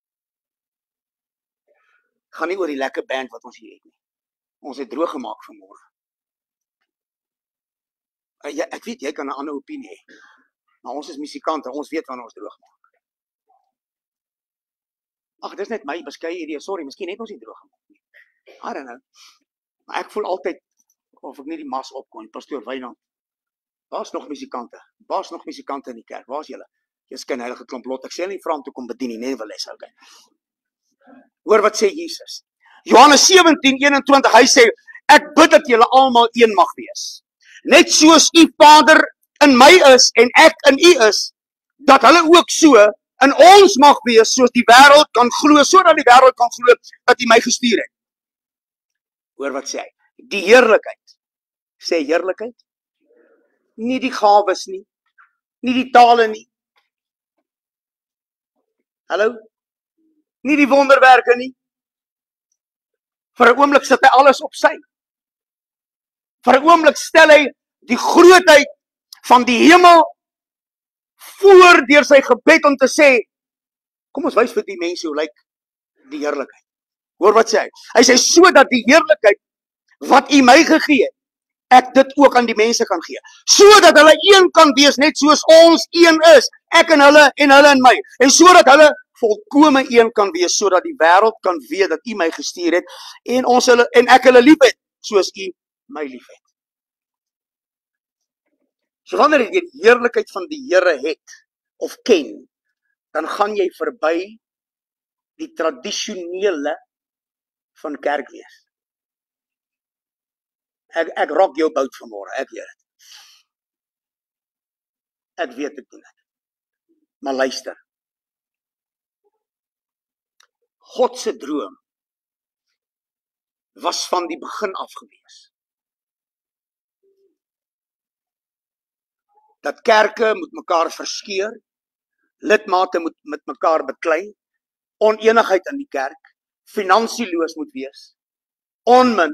Gaan nie oor die lekker band wat ons hier het nie. Ons het droog gemaak vanmôre. Ek weet, jy kan 'n ander opinie hê. Maar ons is musikante, ons weet wanneer ons droog maak. Ag, dis net my beskeie idee, sorry, miskien het ons nie droog gemaak nie. I don't know. Maar ek voel altyd, of ek nie die mas opkom, pastoor Wynand. Waar's nog musikante? Waar's nog musikante in die kerk? Waar's julle? Jy skyn heilige klomp lot. Ek sê nie vra om toe kom bedien nie, net wil les, okay. Hoor wat sê Jesus. Johannes 17:21, hy sê, ek bid dat julle almal een mag wees. Net soos u Vader in my is en ek in u is, dat hulle ook so in ons mag wees, soos die wêreld kan glo, sodat die wêreld kan glo dat u my gestuur het. Hoor wat sê hy? Die heerlikheid. Sê heerlikheid? Nie die gawes nie, nie die tale nie. Hallo? Nie die wonderwerke nie. Vir 'n oomblik sit hy alles op sy. Vir 'n oomblik stel hy die grootheid van die hemel voor deur sy gebed om te sê, kom ons wys vir die mense hoe lyk die heerlikheid. Hoor wat sê hy? Hy sê, sodat die heerlikheid wat u my gegee het, ek dit ook aan die mense kan gee. Sodat hulle een kan wees, net soos ons een is. Ek en hulle in my. En sodat hulle volkome een kan wees, sodat die wêreld kan weet dat u my gestuur het, en ek hulle lief het, soos u my lief het. So wanneer jy die heerlikheid van die Here het, of ken, dan gaan jy verby die tradisionele van kerk wees. Ek rock jou bout vanmôre, ek weet dit. Ek weet ek doen dit. Maar luister. God se droom was van die begin af gewees. Dat kerke moet mekaar verskeur, lidmate moet met mekaar beklei, onenigheid in die kerk, finansieloos moet wees, onmin,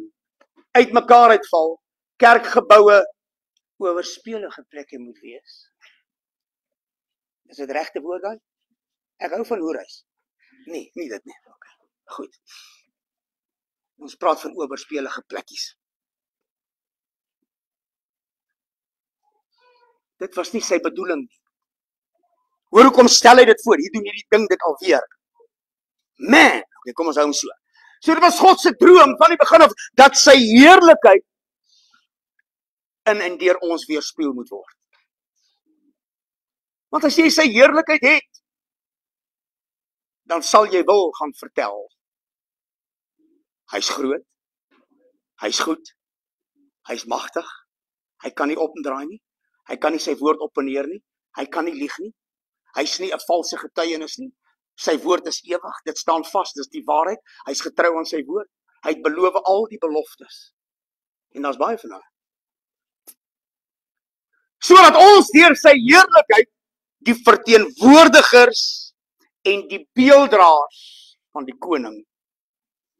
uit mekaar uitval, kerkgeboue, oorspelige plekke moet wees. Is dit regte woord daai? Ek hou van hoerhuis. Nee, nie dit nie. Okay. Goed. Ons praat van oorspelige plekkies. Dit was nie sy bedoeling nie. Hoor hoekom stel hy dit voor? Hier doen hierdie ding dit alweer. Man, okay, kom ons hou hom so. So dit was God se droom van die begin af, dat sy heerlikheid in en deur ons weerspieël moet word. Want as jy sy heerlikheid het, dan sal jy wil gaan vertel. Hy's groot, hy's goed, hy's magtig, hy kan nie opdraai nie, hy kan nie sy woord op en neer nie, hy kan nie lieg nie, hy's nie 'n valse getuienis nie, sy woord is ewig, dit staan vas, dis die waarheid, hy's getrou aan sy woord, hy het beloof al die beloftes, en daar's baie van hulle. Sodat ons deur sy heerlikheid die verteenwoordigers en die beelddraers van die koning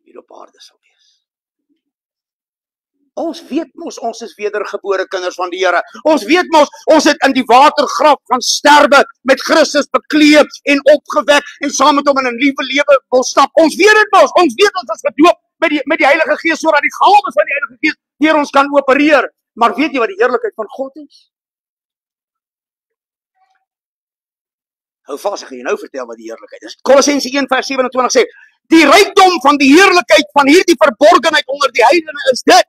hier op aarde sal wees. Ons weet mos, ons is wedergebore kinders van die Here. Ons weet mos, ons het in die watergraf van sterwe met Christus bekleed en opgewek en saam met hom in 'n nuwe lewe wil stap. Ons weet dit mos, ons weet ons is gedoop met die Heilige Gees sodat die gawes van die Heilige Gees deur ons kan opereer. Maar weet jy wat die heerlikheid van God is? Hou vas, ek gaan jou nou vertel wat die heerlikheid is. Kolossense 1:27 sê, die rykdom van die heerlikheid van hierdie verborgenheid onder die heidene is dit,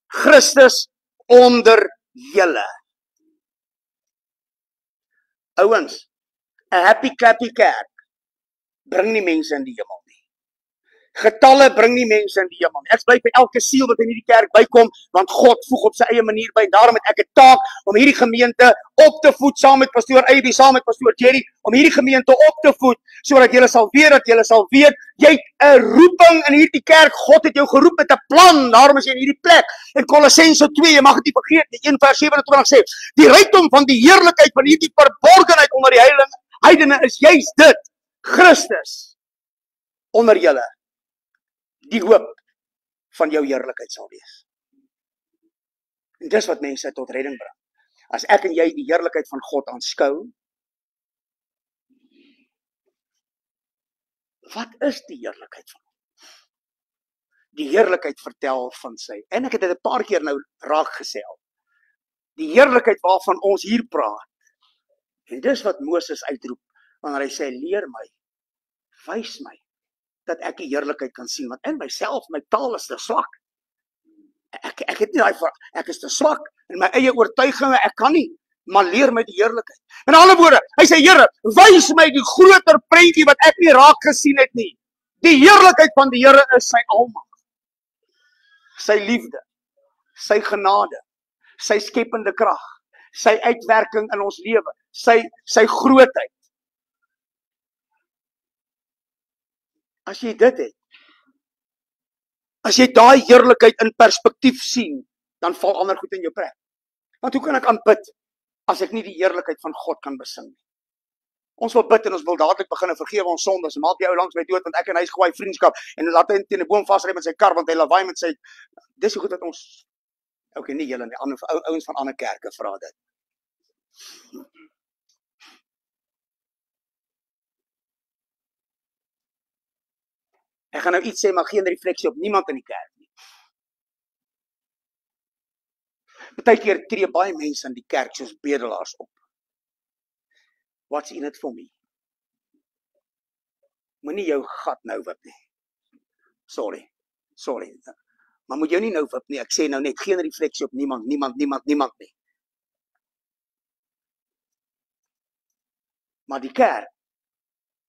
Christus onder julle. Ouens, 'n happy clappy kerk bring nie mense in die hemel nie. Getalle bring nie mense in die hemel nie. Ek bly vir elke siel wat in hierdie kerk bykom, want God voeg op sy eie manier by. Daarom het ek 'n taak om hierdie gemeente op te voed saam met pastoor Aby, saam met pastoor Jerry, om hierdie gemeente op te voed sodat julle sal weet, jy het 'n roeping in hierdie kerk. God het jou geroep met 'n plan. Daarom is jy in hierdie plek. En Kolossense 2, jy mag dit nie vergeet nie. 1:27 sê, die rykdom van die heerlikheid van hierdie verborgenheid onder die heidene is juist dit, Christus onder julle. Die hoop van jou heerlikheid sal wees. En dis wat mense tot redding bring. As ek en jy die heerlikheid van God aanskou, wat is die heerlikheid van God? Die heerlikheid vertel van sy, en ek het dit 'n paar keer nou raak gesê al, die heerlikheid waarvan ons hier praat, en dis wat Moses uitroep, wanneer hy sê, leer my, wys my, dat ek die heerlikheid kan sien, want in myself, my taal is te swak. Ek het nie ek is te swak, in my eie oortuiginge, ek kan nie, maar leer my die heerlikheid. In ander woorde, hy sê, Here, wys my die groter prentjie wat ek nie raak gesien het nie. Die heerlikheid van die Here is sy almag, sy liefde, sy genade, sy skepende krag, sy uitwerking in ons lewe, sy grootheid. As jy dit het, as jy daai heerlikheid in perspektief sien, dan val ander goed in jou plek. Want hoe kan ek aanbid as ek nie die heerlikheid van God kan besing nie? Ons wil bid en ons wil dadelik begin vergewe ons sondes. Maak die ou langs my dood want ek en hy is goeie vriendskap en laat hy teen 'n boom vasry met sy kar want hy lawaai met sy. Dis hoe goed dat ons okay, nie julle nie, ander ouens van ander kerke vra dit. Ek gaan nou iets sê, maar geen refleksie op niemand in die kerk nie. Partykeer tree baie mense in die kerk soos bedelaars op. What's in it for me? Moenie jou gat nou wip nie. Sorry. Maar moet jou nie nou wip nie. Ek sê nou net, geen refleksie op niemand nie. Maar die kerk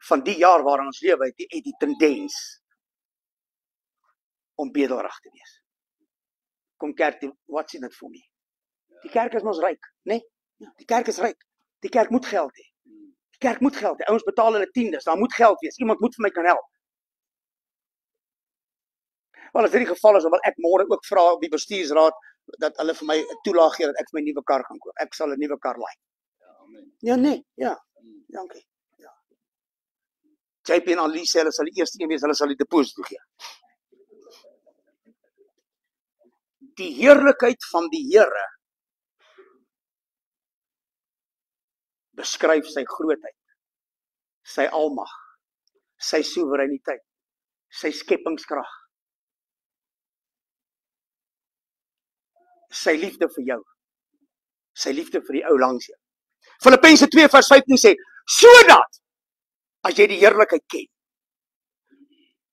van die jaar waarin ons lewe, het die tendens om bedelrag te wees. Kom kerk, what's in it for me? Die kerk is mos ryk, né? Ja, die kerk is ryk. Die kerk moet geld hê. Die kerk moet geld hê. Ouens betaal hulle tiendes, daar moet geld wees. Iemand moet vir my kan help. Wel, as dit die geval is, dan wil ek môre ook vra op die bestuursraad dat hulle vir my 'n toelaag gee dat ek vir my nuwe kar kan koop. Ek sal 'n nuwe kar laai. Ja, nee, ja. Dankie. Ja. JP en Ali sê hulle sal die eerste een wees, hulle sal die deposito gee. Die heerlikheid van die Here beskryf sy grootheid, sy almag, sy soewereiniteit, sy skepingskrag, sy liefde vir jou, sy liefde vir die ou langs jou. Filippense 2 vers 15 sê, sodat, as jy die heerlikheid ken,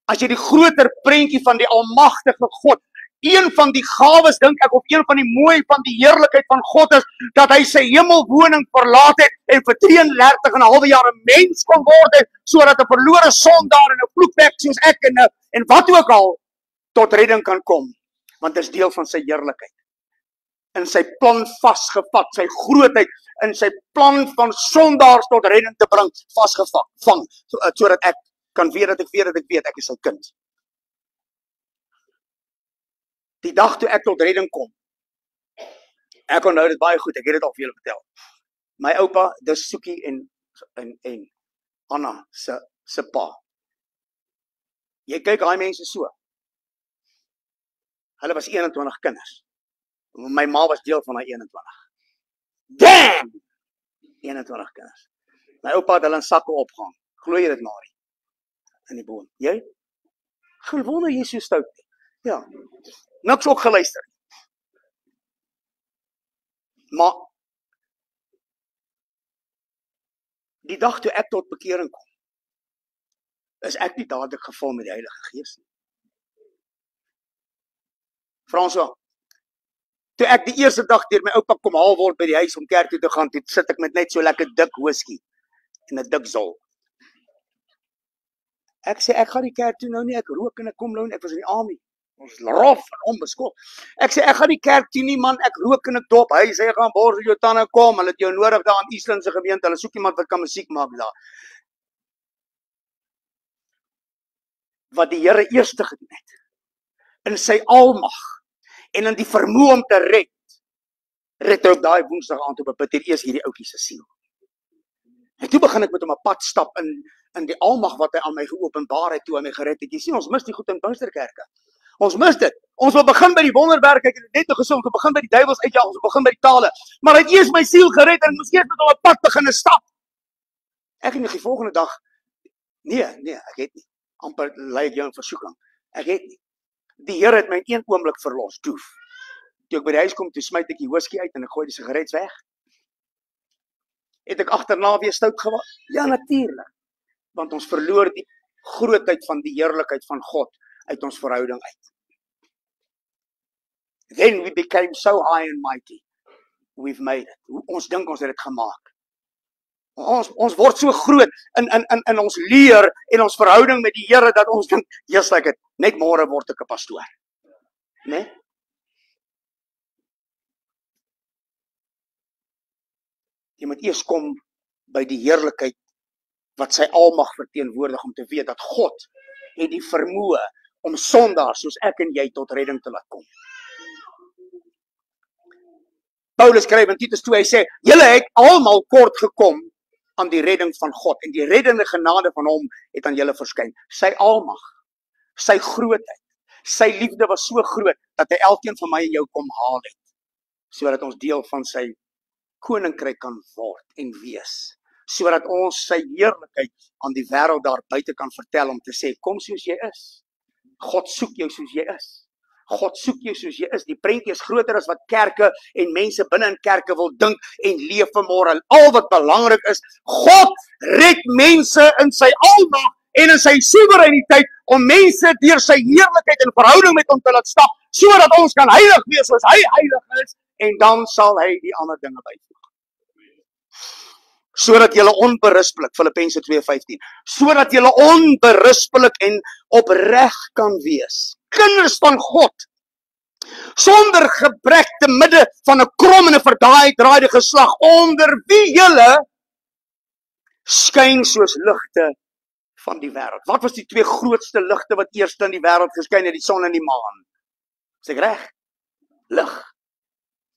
as jy die groter prentjie van die almagtige God, een van die gawes, dink ek, of een van die mooi van die heerlikheid van God is, dat hy sy hemelwoning verlaat het, en vir 33,5 jaar 'n mens kon word het, sodat 'n verlore sondaar en 'n vloekbek soos ek en wat ook al, tot redding kan kom, want dit is deel van sy heerlikheid. In sy plan vasgevat, sy grootheid, in sy plan van sondaars tot redding te bring, vasgevang, sodat ek kan weet dat ek weet, ek is sy kind. Die dag toe ek tot redding kom, ek onthou dit baie goed, ek het dit al vir julle vertel. My oupa, dis Soekie en Anna se pa. Jy kyk daai mense so. Hulle was 21 kinders. My ma was deel van daai 21. Damn! 21 kinders. My oupa het hulle in sakke opgehang. Glo jy dit, Marie? In die boom. Jy? Geen wonder jy so stout nie. Ja. Niks ook geluister. Maar die dag toe ek tot bekering kom, is ek nie dadelik gevul met die Heilige Gees nie. François, toe ek die eerste dag deur my oupa kom haal word by die huis om kerk toe te gaan, toe sit ek met net so lekker dik whisky en 'n dik zol. Ek sê, ek gaan die kerk toe nou nie, ek rook en ek kom nou nie, ek was in die army. Ons is rof en onbeskof. Ek sê, ek gaan die kerk toe nie, man, ek rook en ek dop. Hy sê, ek gaan borsel jou tande kom, hulle het jou nodig daar in Eastland se gemeente, hulle soek iemand wat kan musiek maak daar. Wat die Here eerste gedoen het, in sy almag, en in die vermoë om te red hy op daai woensdag aand op 'n bid eers hierdie ouetjie se siel. En toe begin ek met hom 'n pad stap in die almag wat hy aan my geopenbaar het toe hy my gered het. Jy sien, ons mis die goed in Pinksterkerke. Ons mis dit. Ons wil begin by die wonderwerke, ek het dit net nog gesê, ons wil begin by die duiwels uitjaag, ons wil begin by die tale. Maar hy het eers my siel gered en moes eers met hom 'n pad begin stap. Ek het die volgende dag, nee, ek het nie. Amper lei ek jou in versoeking. Ek het nie. Die Here het my in een oomblik verlos, doef. Toe ek by die huis kom, toe smyt ek die whisky uit en ek gooi die sigarets weg. Het ek agterna weer stout geword? Ja, natuurlik. Want ons verloor die grootheid van die heerlikheid van God uit ons verhouding uit. Then we became so high and mighty. We've made it. Ons dink ons het dit gemaak. Ons word so groot in ons leer en ons verhouding met die Here dat ons dink, yes, like it, net môre word ek 'n pastoor. Né? Jy moet eers kom by die heerlikheid wat sy almag verteenwoordig om te weet dat God het die vermoë om sondaars soos ek en jy tot redding te laat kom. Paulus skryf in Titus 2, hy sê, julle het almal kort gekom aan die redding van God en die reddende genade van hom het aan julle verskyn. Sy almag, sy grootheid, sy liefde was so groot dat hy elkeen van my en jou kom haal het, sodat ons deel van sy koninkryk kan word en wees, sodat ons sy heerlikheid aan die wêreld daar buite kan vertel om te sê, kom soos jy is. God soek jou soos jy is. God soek jou soos jy is. Die prentjie is groter as wat kerke en mense binne in kerke wil dink en leef vanmôre. Al wat belangrik is, God red mense in sy almag en in sy soewereiniteit om mense deur sy heerlikheid en verhouding met hom te laat stap, sodat ons kan heilig wees soos hy heilig is, en dan sal hy die ander dinge byvoeg. Sodat julle onberispelik, Filippense 2:15, sodat julle onberispelik en opreg kan wees. Kinders van God, sonder gebrek te midde van 'n krom en 'n verdraaide geslag, onder wie julle skyn soos ligte van die wêreld. Wat was die twee grootste ligte wat eers in die wêreld geskyn het, die son en die maan? Is ek reg? Lig.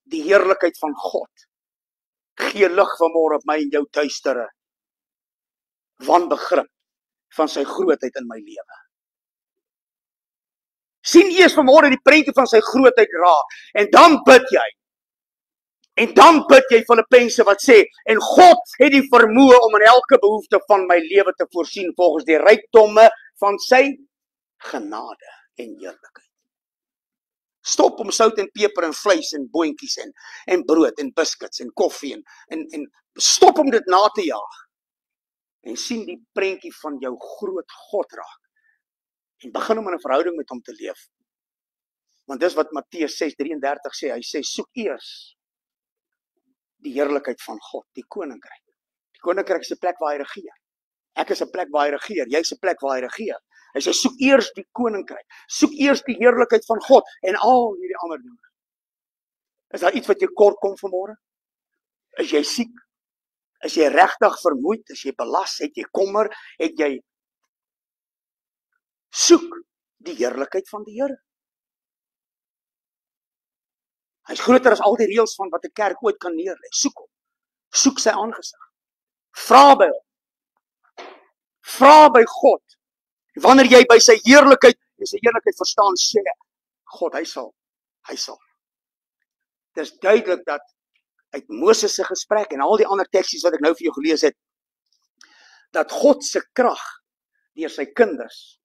Die heerlikheid van God. Gee lig vanmôre op my en jou duistere wanbegrip van sy grootheid in my lewe. Sien eers vanmôre die prentjie van sy grootheid raak en dan bid jy. En dan bid jy Filippense wat sê, en God het die vermoë om in elke behoefte van my lewe te voorsien volgens die rykdomme van sy genade en heerlikheid. Stop om sout en peper en vleis en boontjies en brood en biscuits en koffie en stop om dit na te jaag. En sien die prentjie van jou groot God raak. En begin om in 'n verhouding met hom te leef. Want dis wat Matteus 6:33 sê, hy sê soek eers die heerlikheid van God, die koninkryk. Die koninkryk is 'n plek waar hy regeer. Ek is 'n plek waar hy regeer, jy's 'n plek waar hy regeer. Hy sê soek eers die koninkryk, soek eers die heerlikheid van God en al hierdie ander dinge. Is daar iets wat jy kort kom vanmôre? Is jy siek? Is jy regtig vermoeid? Is jy belas? Het jy kommer? Het jy soek die heerlikheid van die Here. Hy's groter as al die reëls van wat 'n kerk ooit kan neerlê. Soek hom. Soek sy aangesig. Vra by hom. Vra by God. Wanneer jy by sy heerlikheid verstaan, sê God, hy sal. Dit is duidelik dat uit Moses se gesprek en al die ander teksies wat ek nou vir jou gelees het, dat God se krag deur sy kinders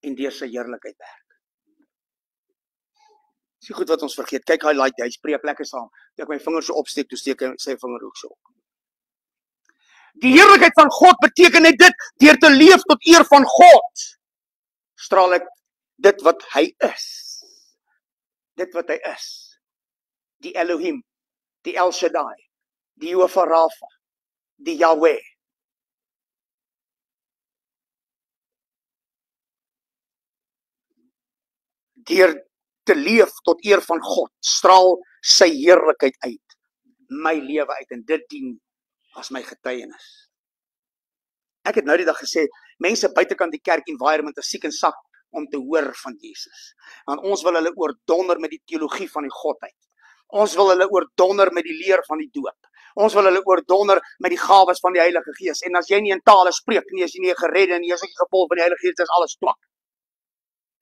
en deur sy heerlikheid werk. Dis goed wat ons vergeet. Kyk, hy spreek lekker saam. Toe ek my vinger so opsteek, toe steek hy sy vinger ook so op. Die heerlikheid van God beteken net dit, deur te leef tot eer van God, straal ek dit wat hy is. Dit wat hy is. Die Elohim, die El Shaddai, die Jehovah Rapha, die Yahweh. Deur te leef tot eer van God, straal sy heerlikheid uit, my lewe uit, en dit dien as my getuienis. Ek het nou die dag gesê, mense buitekant die kerk environment is siek en sak om te hoor van Jesus. Want ons wil hulle oordonder met die teologie van die godheid. Ons wil hulle oordonder met die leer van die doop. Ons wil hulle oordonder met die gawes van die Heilige Gees. En as jy nie in tale spreek nie, as jy nie geredde nie, as jy nie gevul van die Heilige Gees, dis alles twak.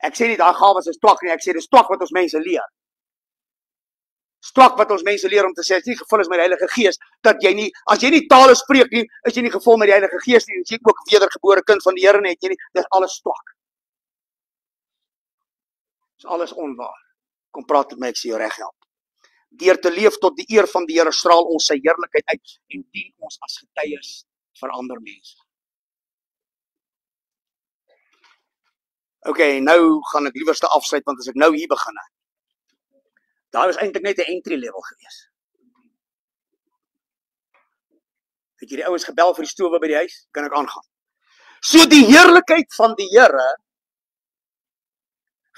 Ek sê nie daai gawes is twak nie, ek sê dis twak wat ons mense leer. Swak wat ons mense leer om te sê, as jy nie gevul is met die Heilige Gees, dat jy nie, as jy nie tale spreek nie, is jy nie gevul met die Heilige Gees nie, as jy ook wedergebore kind van die Here nie, het jy nie, dis alles swak. Dis alles onwaar. Kom praat met my, ek sê jou reg help. Deur te leef tot die eer van die Here straal ons sy heerlikheid uit en dien ons as getuies vir ander mense. Okay, nou gaan ek liewerste afsluit, want as ek nou hier begin, daar was eintlik net 'n entry level gewees. Het jy die ouens gebel vir die stowe by die huis? Kan ek aangaan? So die heerlikheid van die Here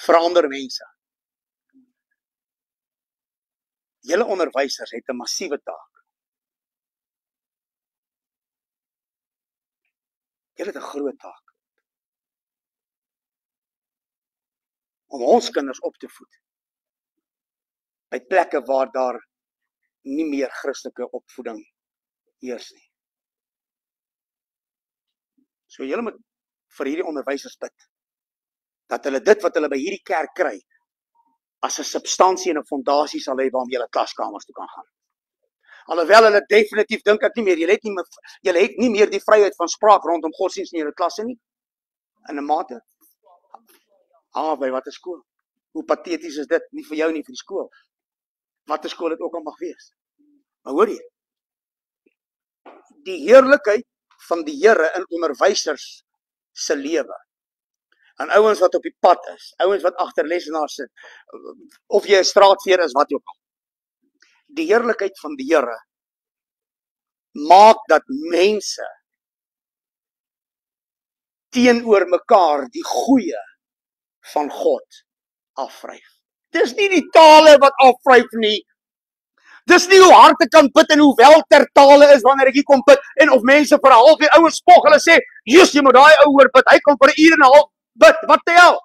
verander mense. Julle onderwysers het 'n massiewe taak. Julle het 'n groot taak. Om ons kinders op te voed. By plekke waar daar nie meer Christelike opvoeding heers nie. So julle moet vir hierdie onderwysers bid, dat hulle dit wat hulle by hierdie kerk kry, as 'n substansie en 'n fondasie sal hê waarmee julle klaskamers toe kan gaan. Alhoewel hulle definitief dink ek nie meer, julle het nie meer die vryheid van spraak rondom godsdienst in julle klasse nie, in 'n mate. By watter skool? Hoe pateties is dit? Nie vir jou nie, vir die skool. Watter skool het ook al mag wees. Maar hoor jy, die heerlikheid van die Here in onderwysers se lewe, en ouens wat op die pad is, ouens wat agter lesenaars sit, of jy 'n straatveer is, wat ook al. Die heerlikheid van die Here maak dat mense teenoor mekaar die goeie van God afvryf. Dis nie die tale wat afvryf nie. Dis nie hoe hard ek kan bid en hoe wel ter tale is wanneer ek hier kom bid en of mense vir 'n halfuur ouens spog, hulle sê, "Jesus, jy moet daai ou hoor bid. Hy kom vir 'n uur en 'n half bid." Wat die hel?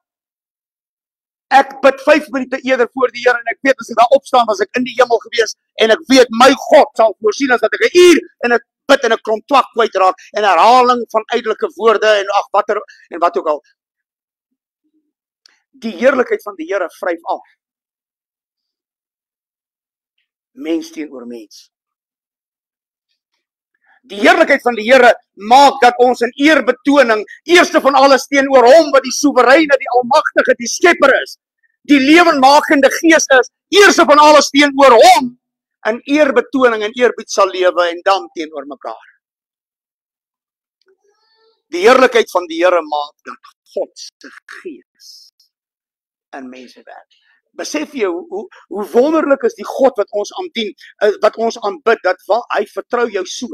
Ek bid 5 minute eerder voor die Here en ek weet as ek daar opstaan was ek in die hemel gewees en ek weet my God sal voorsien as dat ek 'n uur en ek bid en ek kom twak kwyt raak en herhaling van uiterlike woorde en ag wat ook al. Die heerlikheid van die Here vryf af. Mens teenoor mens. Die heerlikheid van die Here maak dat ons in eerbetoning eerste van alles teenoor hom wat die soewereine, die almagtige, die skepper is, die lewendmakende gees is, eerste van alles teenoor hom in eerbetoning en eerbied sal lewe en dan teenoor mekaar. Die heerlikheid van die Here maak dat God se gees in mense werk. Besef jy hoe wonderlik is die God wat ons aandien, wat ons aanbid, dat hy vertrou jou so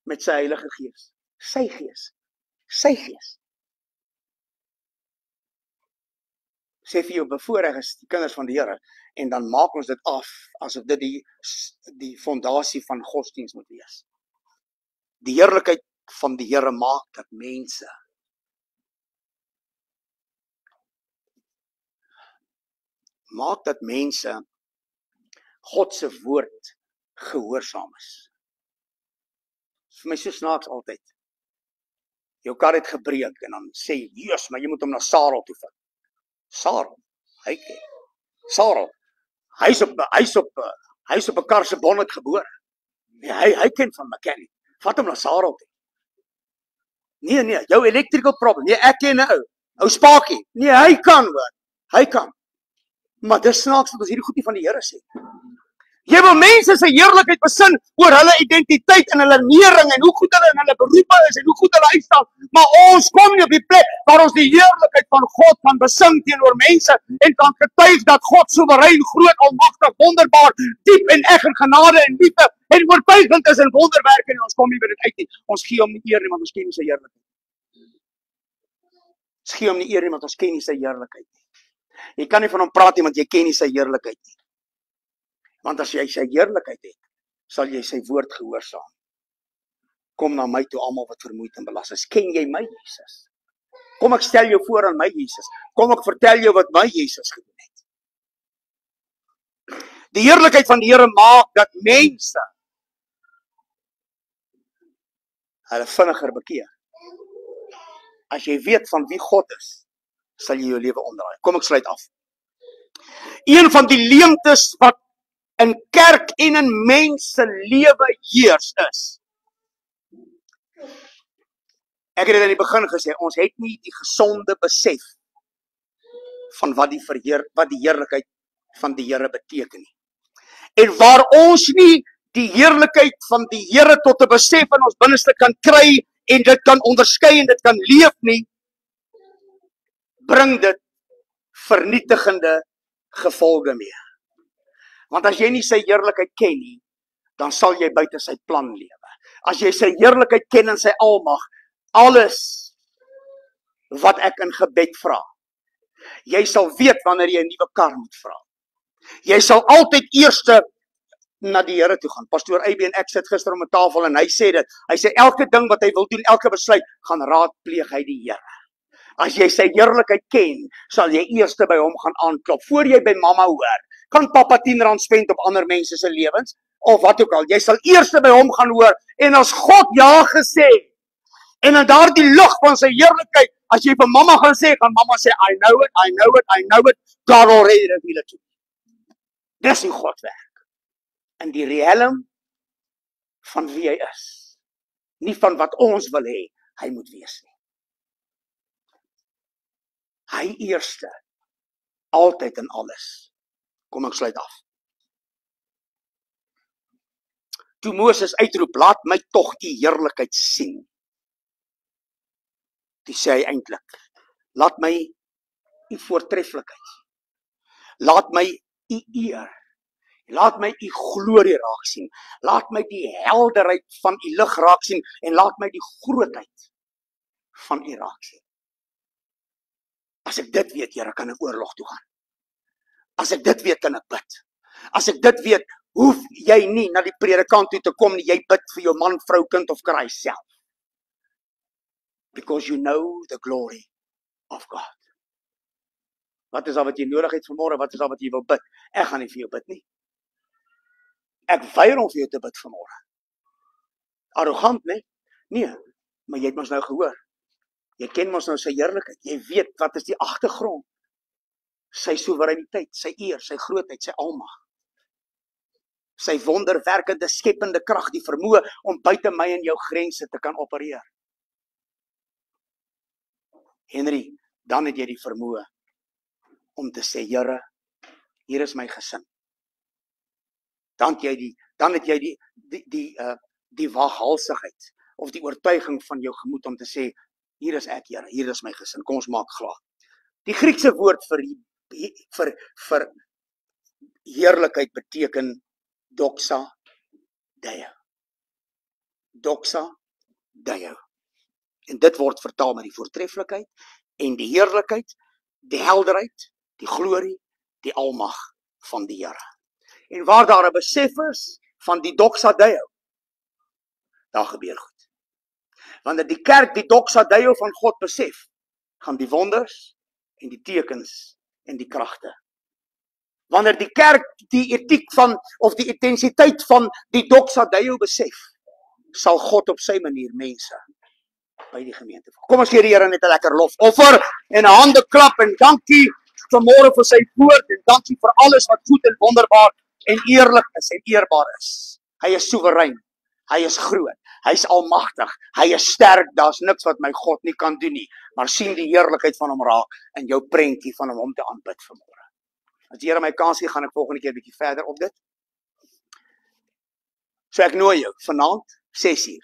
met sy Heilige Gees. Sy gees. Sy gees. Sê vir jou bevoorreg is die kinders van die Here en dan maak ons dit af asof dit die fondasie van godsdiens moet wees. Die heerlikheid van die Here maak dat mense God se woord gehoorsaam is. Vir my so snaaks altyd. Jou kar het gebreek en dan sê jy, "Jesus, maar jy moet hom na Sarel toe vat." Sarel, Sarel. Hy's op 'n kar se bonnet gebore. Hy ken van mechanic. Vat hom na Sarel toe. Nee, jou electrical problem. Nee, ek ken 'n ou spakie. Nee, hy kan hoor. Hy kan. Maar dis snaaks dat ons hierdie goed nie van die Here sê. Jy wil mense se heerlikheid besin oor hulle identiteit en hulle nering en hoe goed hulle in hulle beroepe is en hoe goed hulle uitstaan. Maar ons kom nie op die plek waar ons die heerlikheid van God kan besing teenoor mense en kan getuig dat God soewerein, groot, almagtig, wonderbaar, diep en eg in genade en liefde en oortuigend is in wonderwerke en ons kom nie by dit uit nie. Ons gee hom nie eer nie want ons ken nie sy heerlikheid. Ons gee hom nie eer nie want ons ken nie sy heerlikheid nie. Jy kan nie van hom praat nie want jy ken nie sy heerlikheid nie. Want as jy sy heerlikheid het, sal jy sy woord gehoorsaam. Kom na my toe almal wat vermoeid en belas is. Ken jy my Jesus? Kom ek stel jou voor aan my Jesus. Kom ek vertel jou wat my Jesus gedoen het. Die heerlikheid van die Here maak dat mense hulle vinniger bekeer. As jy weet van wie God is, sal jy jou lewe omdraai. Kom ek sluit af. Een van die leemtes wat in kerk en in mense lewe heers is. Ek het dit in die begin gesê, ons het nie die gesonde besef van wat die heerlikheid van die Here beteken nie. En waar ons nie die heerlikheid van die Here tot 'n besef in ons binneste kan kry en dit kan onderskei en dit kan leef nie, bring dit vernietigende gevolge mee. Want as jy nie sy heerlikheid ken nie, dan sal jy buite sy plan lewe. As jy sy heerlikheid ken en sy almag, alles wat ek in gebed vra, jy sal weet wanneer jy 'n nuwe kar moet vra. Jy sal altyd eerste na die Here toe gaan. Pastoor AB en ek sit gister om 'n tafel en hy sê dit. Hy sê elke ding wat hy wil doen, elke besluit, gaan raadpleeg hy die Here. As jy sy heerlikheid ken, sal jy eerste by hom gaan aanklop. Voor jy by mamma hoor, kan pappa R10 spend op ander mense se lewens, of wat ook al. Jy sal eerste by hom gaan hoor, en as God ja gesê, en in daardie lig van sy heerlikheid, as jy vir mamma gaan sê, gaan mamma sê, I know it, God already reveal it to me. Dis hoe God werk. In die riem van wie hy is. Nie van wat ons wil hê, hy moet wees nie. Hy eerste, altyd en alles. Kom ek sluit af. Toe Moses uitroep, laat my tog die heerlikheid sien. Toe sê hy eintlik, laat my u voortreffelikheid, laat my u eer, laat my u glorie raak sien, laat my die helderheid van u lig raak sien, en laat my die grootheid van u raak sien. As ek dit weet, Here, kan ek oorlog toe gaan. As ek dit weet, kan ek bid. As ek dit weet, hoef jy nie na die predikant toe te kom nie, jy bid vir jou man, vrou, kind of kry self. Because you know the glory of God. Wat is daar wat jy nodig het vanmôre? Wat is daar wat jy wil bid? Ek gaan nie vir jou bid nie. Ek weier om vir jou te bid vanmôre. Arrogant, nee? Nee, maar jy het mos nou gehoor. Jy ken mos nou sy heerlikheid. Jy weet wat is die agtergrond. Sy soewereiniteit, sy eer, sy grootheid, sy almag. Sy wonderwerkende, skepende krag, die vermoë om buite my en jou grense te kan opereer. Henry, dan het jy die vermoë om te sê, Here, hier is my gesin. Dan het jy die waaghalsigheid of die oortuiging van jou gemoed om te sê, hier is ek, Here, hier is my gesin. Kom ons maak klaar. Die Griekse woord vir heerlikheid beteken doxa deo. Doxa deo. En dit word vertaal met die voortreffelikheid en die heerlikheid, die helderheid, die glorie, die almag van die Here. En waar daar 'n besef is van die doxa deo, daar gebeur goed. Wanneer die kerk die doxa deo van God besef, gaan die wonders en die tekens en die kragte. Wanneer die kerk die etiek van of die intensiteit van die doxa deo besef, sal God op sy manier mense by die gemeente. Kom ons gee die Here net 'n lekker lofoffer en 'n hande klap en dankie vanmôre vir sy woord en dankie vir alles wat goed en wonderbaar en eerlik is en eerbaar is. Hy is soewerein. Hy is groot. Hy is almagtig. Hy is sterk. Daar's niks wat my God nie kan doen nie. Maar sien die heerlikheid van hom raak in jou prentjie van hom om te aanbid vanmôre. As die Here my kans gee, gaan ek volgende keer 'n bietjie verder op dit. So ek nooi jou vanaand 6:00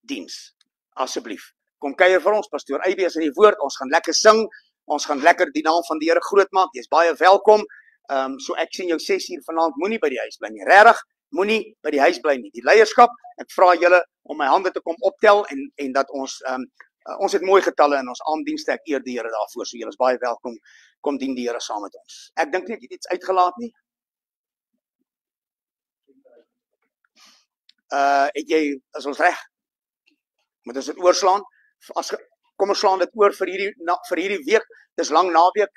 diens. Asseblief. Kom kuier vir ons, pastoor Eybie is in die woord. Ons gaan lekker sing. Ons gaan lekker die naam van die Here groot maak. Jy's baie welkom. So ek sien jou 6:00 vanaand. Moenie by die huis bly nie. Regtig, moenie by die huis bly nie. Die leierskap, ek vra julle om my hande te kom optel en dat ons ons het mooi getalle in ons aanddienste. Ek eer die Here daarvoor. So julle is baie welkom. Kom dien die Here saam met ons. Ek dink nie jy het iets uitgelaat nie. Is ons reg? Moet ons dit oorslaan? Kom ons slaan dit oor vir hierdie week. Dis lang naweek.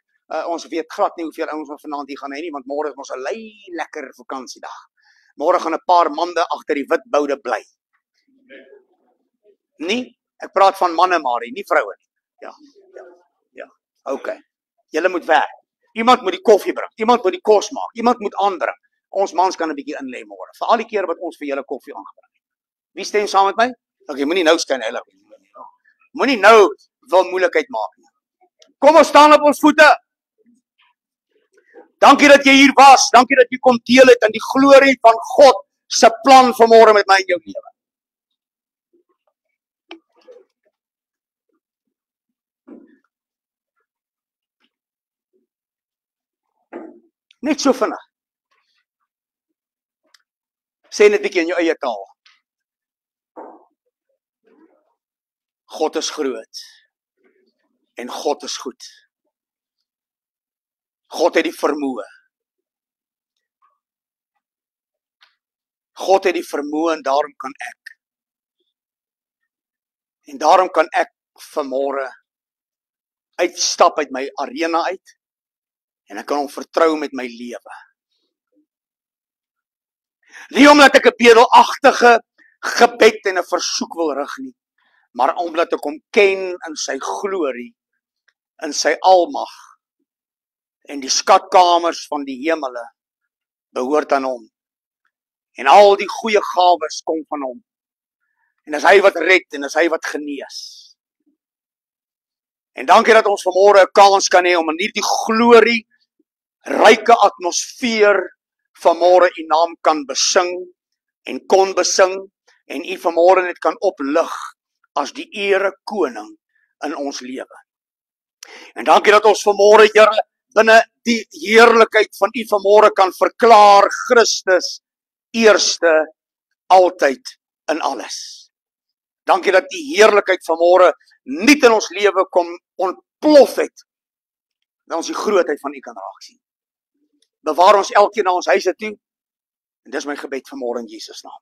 Ons weet glad nie hoeveel ouens ons vanaand hier gaan hê nie, want môre is ons 'n lekker vakansiedag. Môre gaan 'n paar mande agter die wit boude bly. Nie? Ek praat van manne maar nie vroue nie. Ja. Okay. Julle moet werk. Iemand moet die koffie bring. Iemand moet die kos maak. Iemand moet aanbring. Ons mans kan 'n bietjie inlê môre. Vir al die keer wat ons vir julle koffie aangebring het. Wie stem saam met my? Okay, moenie nou skyn heilig. Moenie nou wil moeilikheid maak nie. Kom ons staan op ons voete. Dankie dat jy hier was. Dankie dat jy kom deel het aan die glorie van God se plan vanmôre met my en jou lewe. Net so vinnig. Sê net 'n bietjie in jou eie taal. God is groot. En God is goed. God het die vermoë. God het die vermoë en daarom kan ek. En daarom kan ek vanmôre uitstap uit my arena uit en ek kan hom vertrou met my lewe. Nie omdat ek 'n bedelagtige gebed en 'n versoek wil rig nie, maar omdat ek hom ken in sy glorie, in sy almag. En die skatkamers van die hemele behoort aan hom. En al die goeie gawes kom van hom. En dis hy wat red en dis hy wat genees. En dankie dat ons vanmôre 'n kans kan hê om in hierdie glorie ryke atmosfeer vanmôre u naam kan besing en kon besing en u vanmôre net kan oplig as die ere koning in ons lewe. En dankie dat ons vanmôre, Here, binne die heerlikheid van u vanmôre kan verklaar Christus eerste altyd in alles. Dankie dat die heerlikheid vanmôre nie in ons lewe kom ontplof het, dat ons die grootheid van u kan raak sien. Bewaar ons elkeen na ons huise toe En dis my gebed vanmôre in Jesus naam.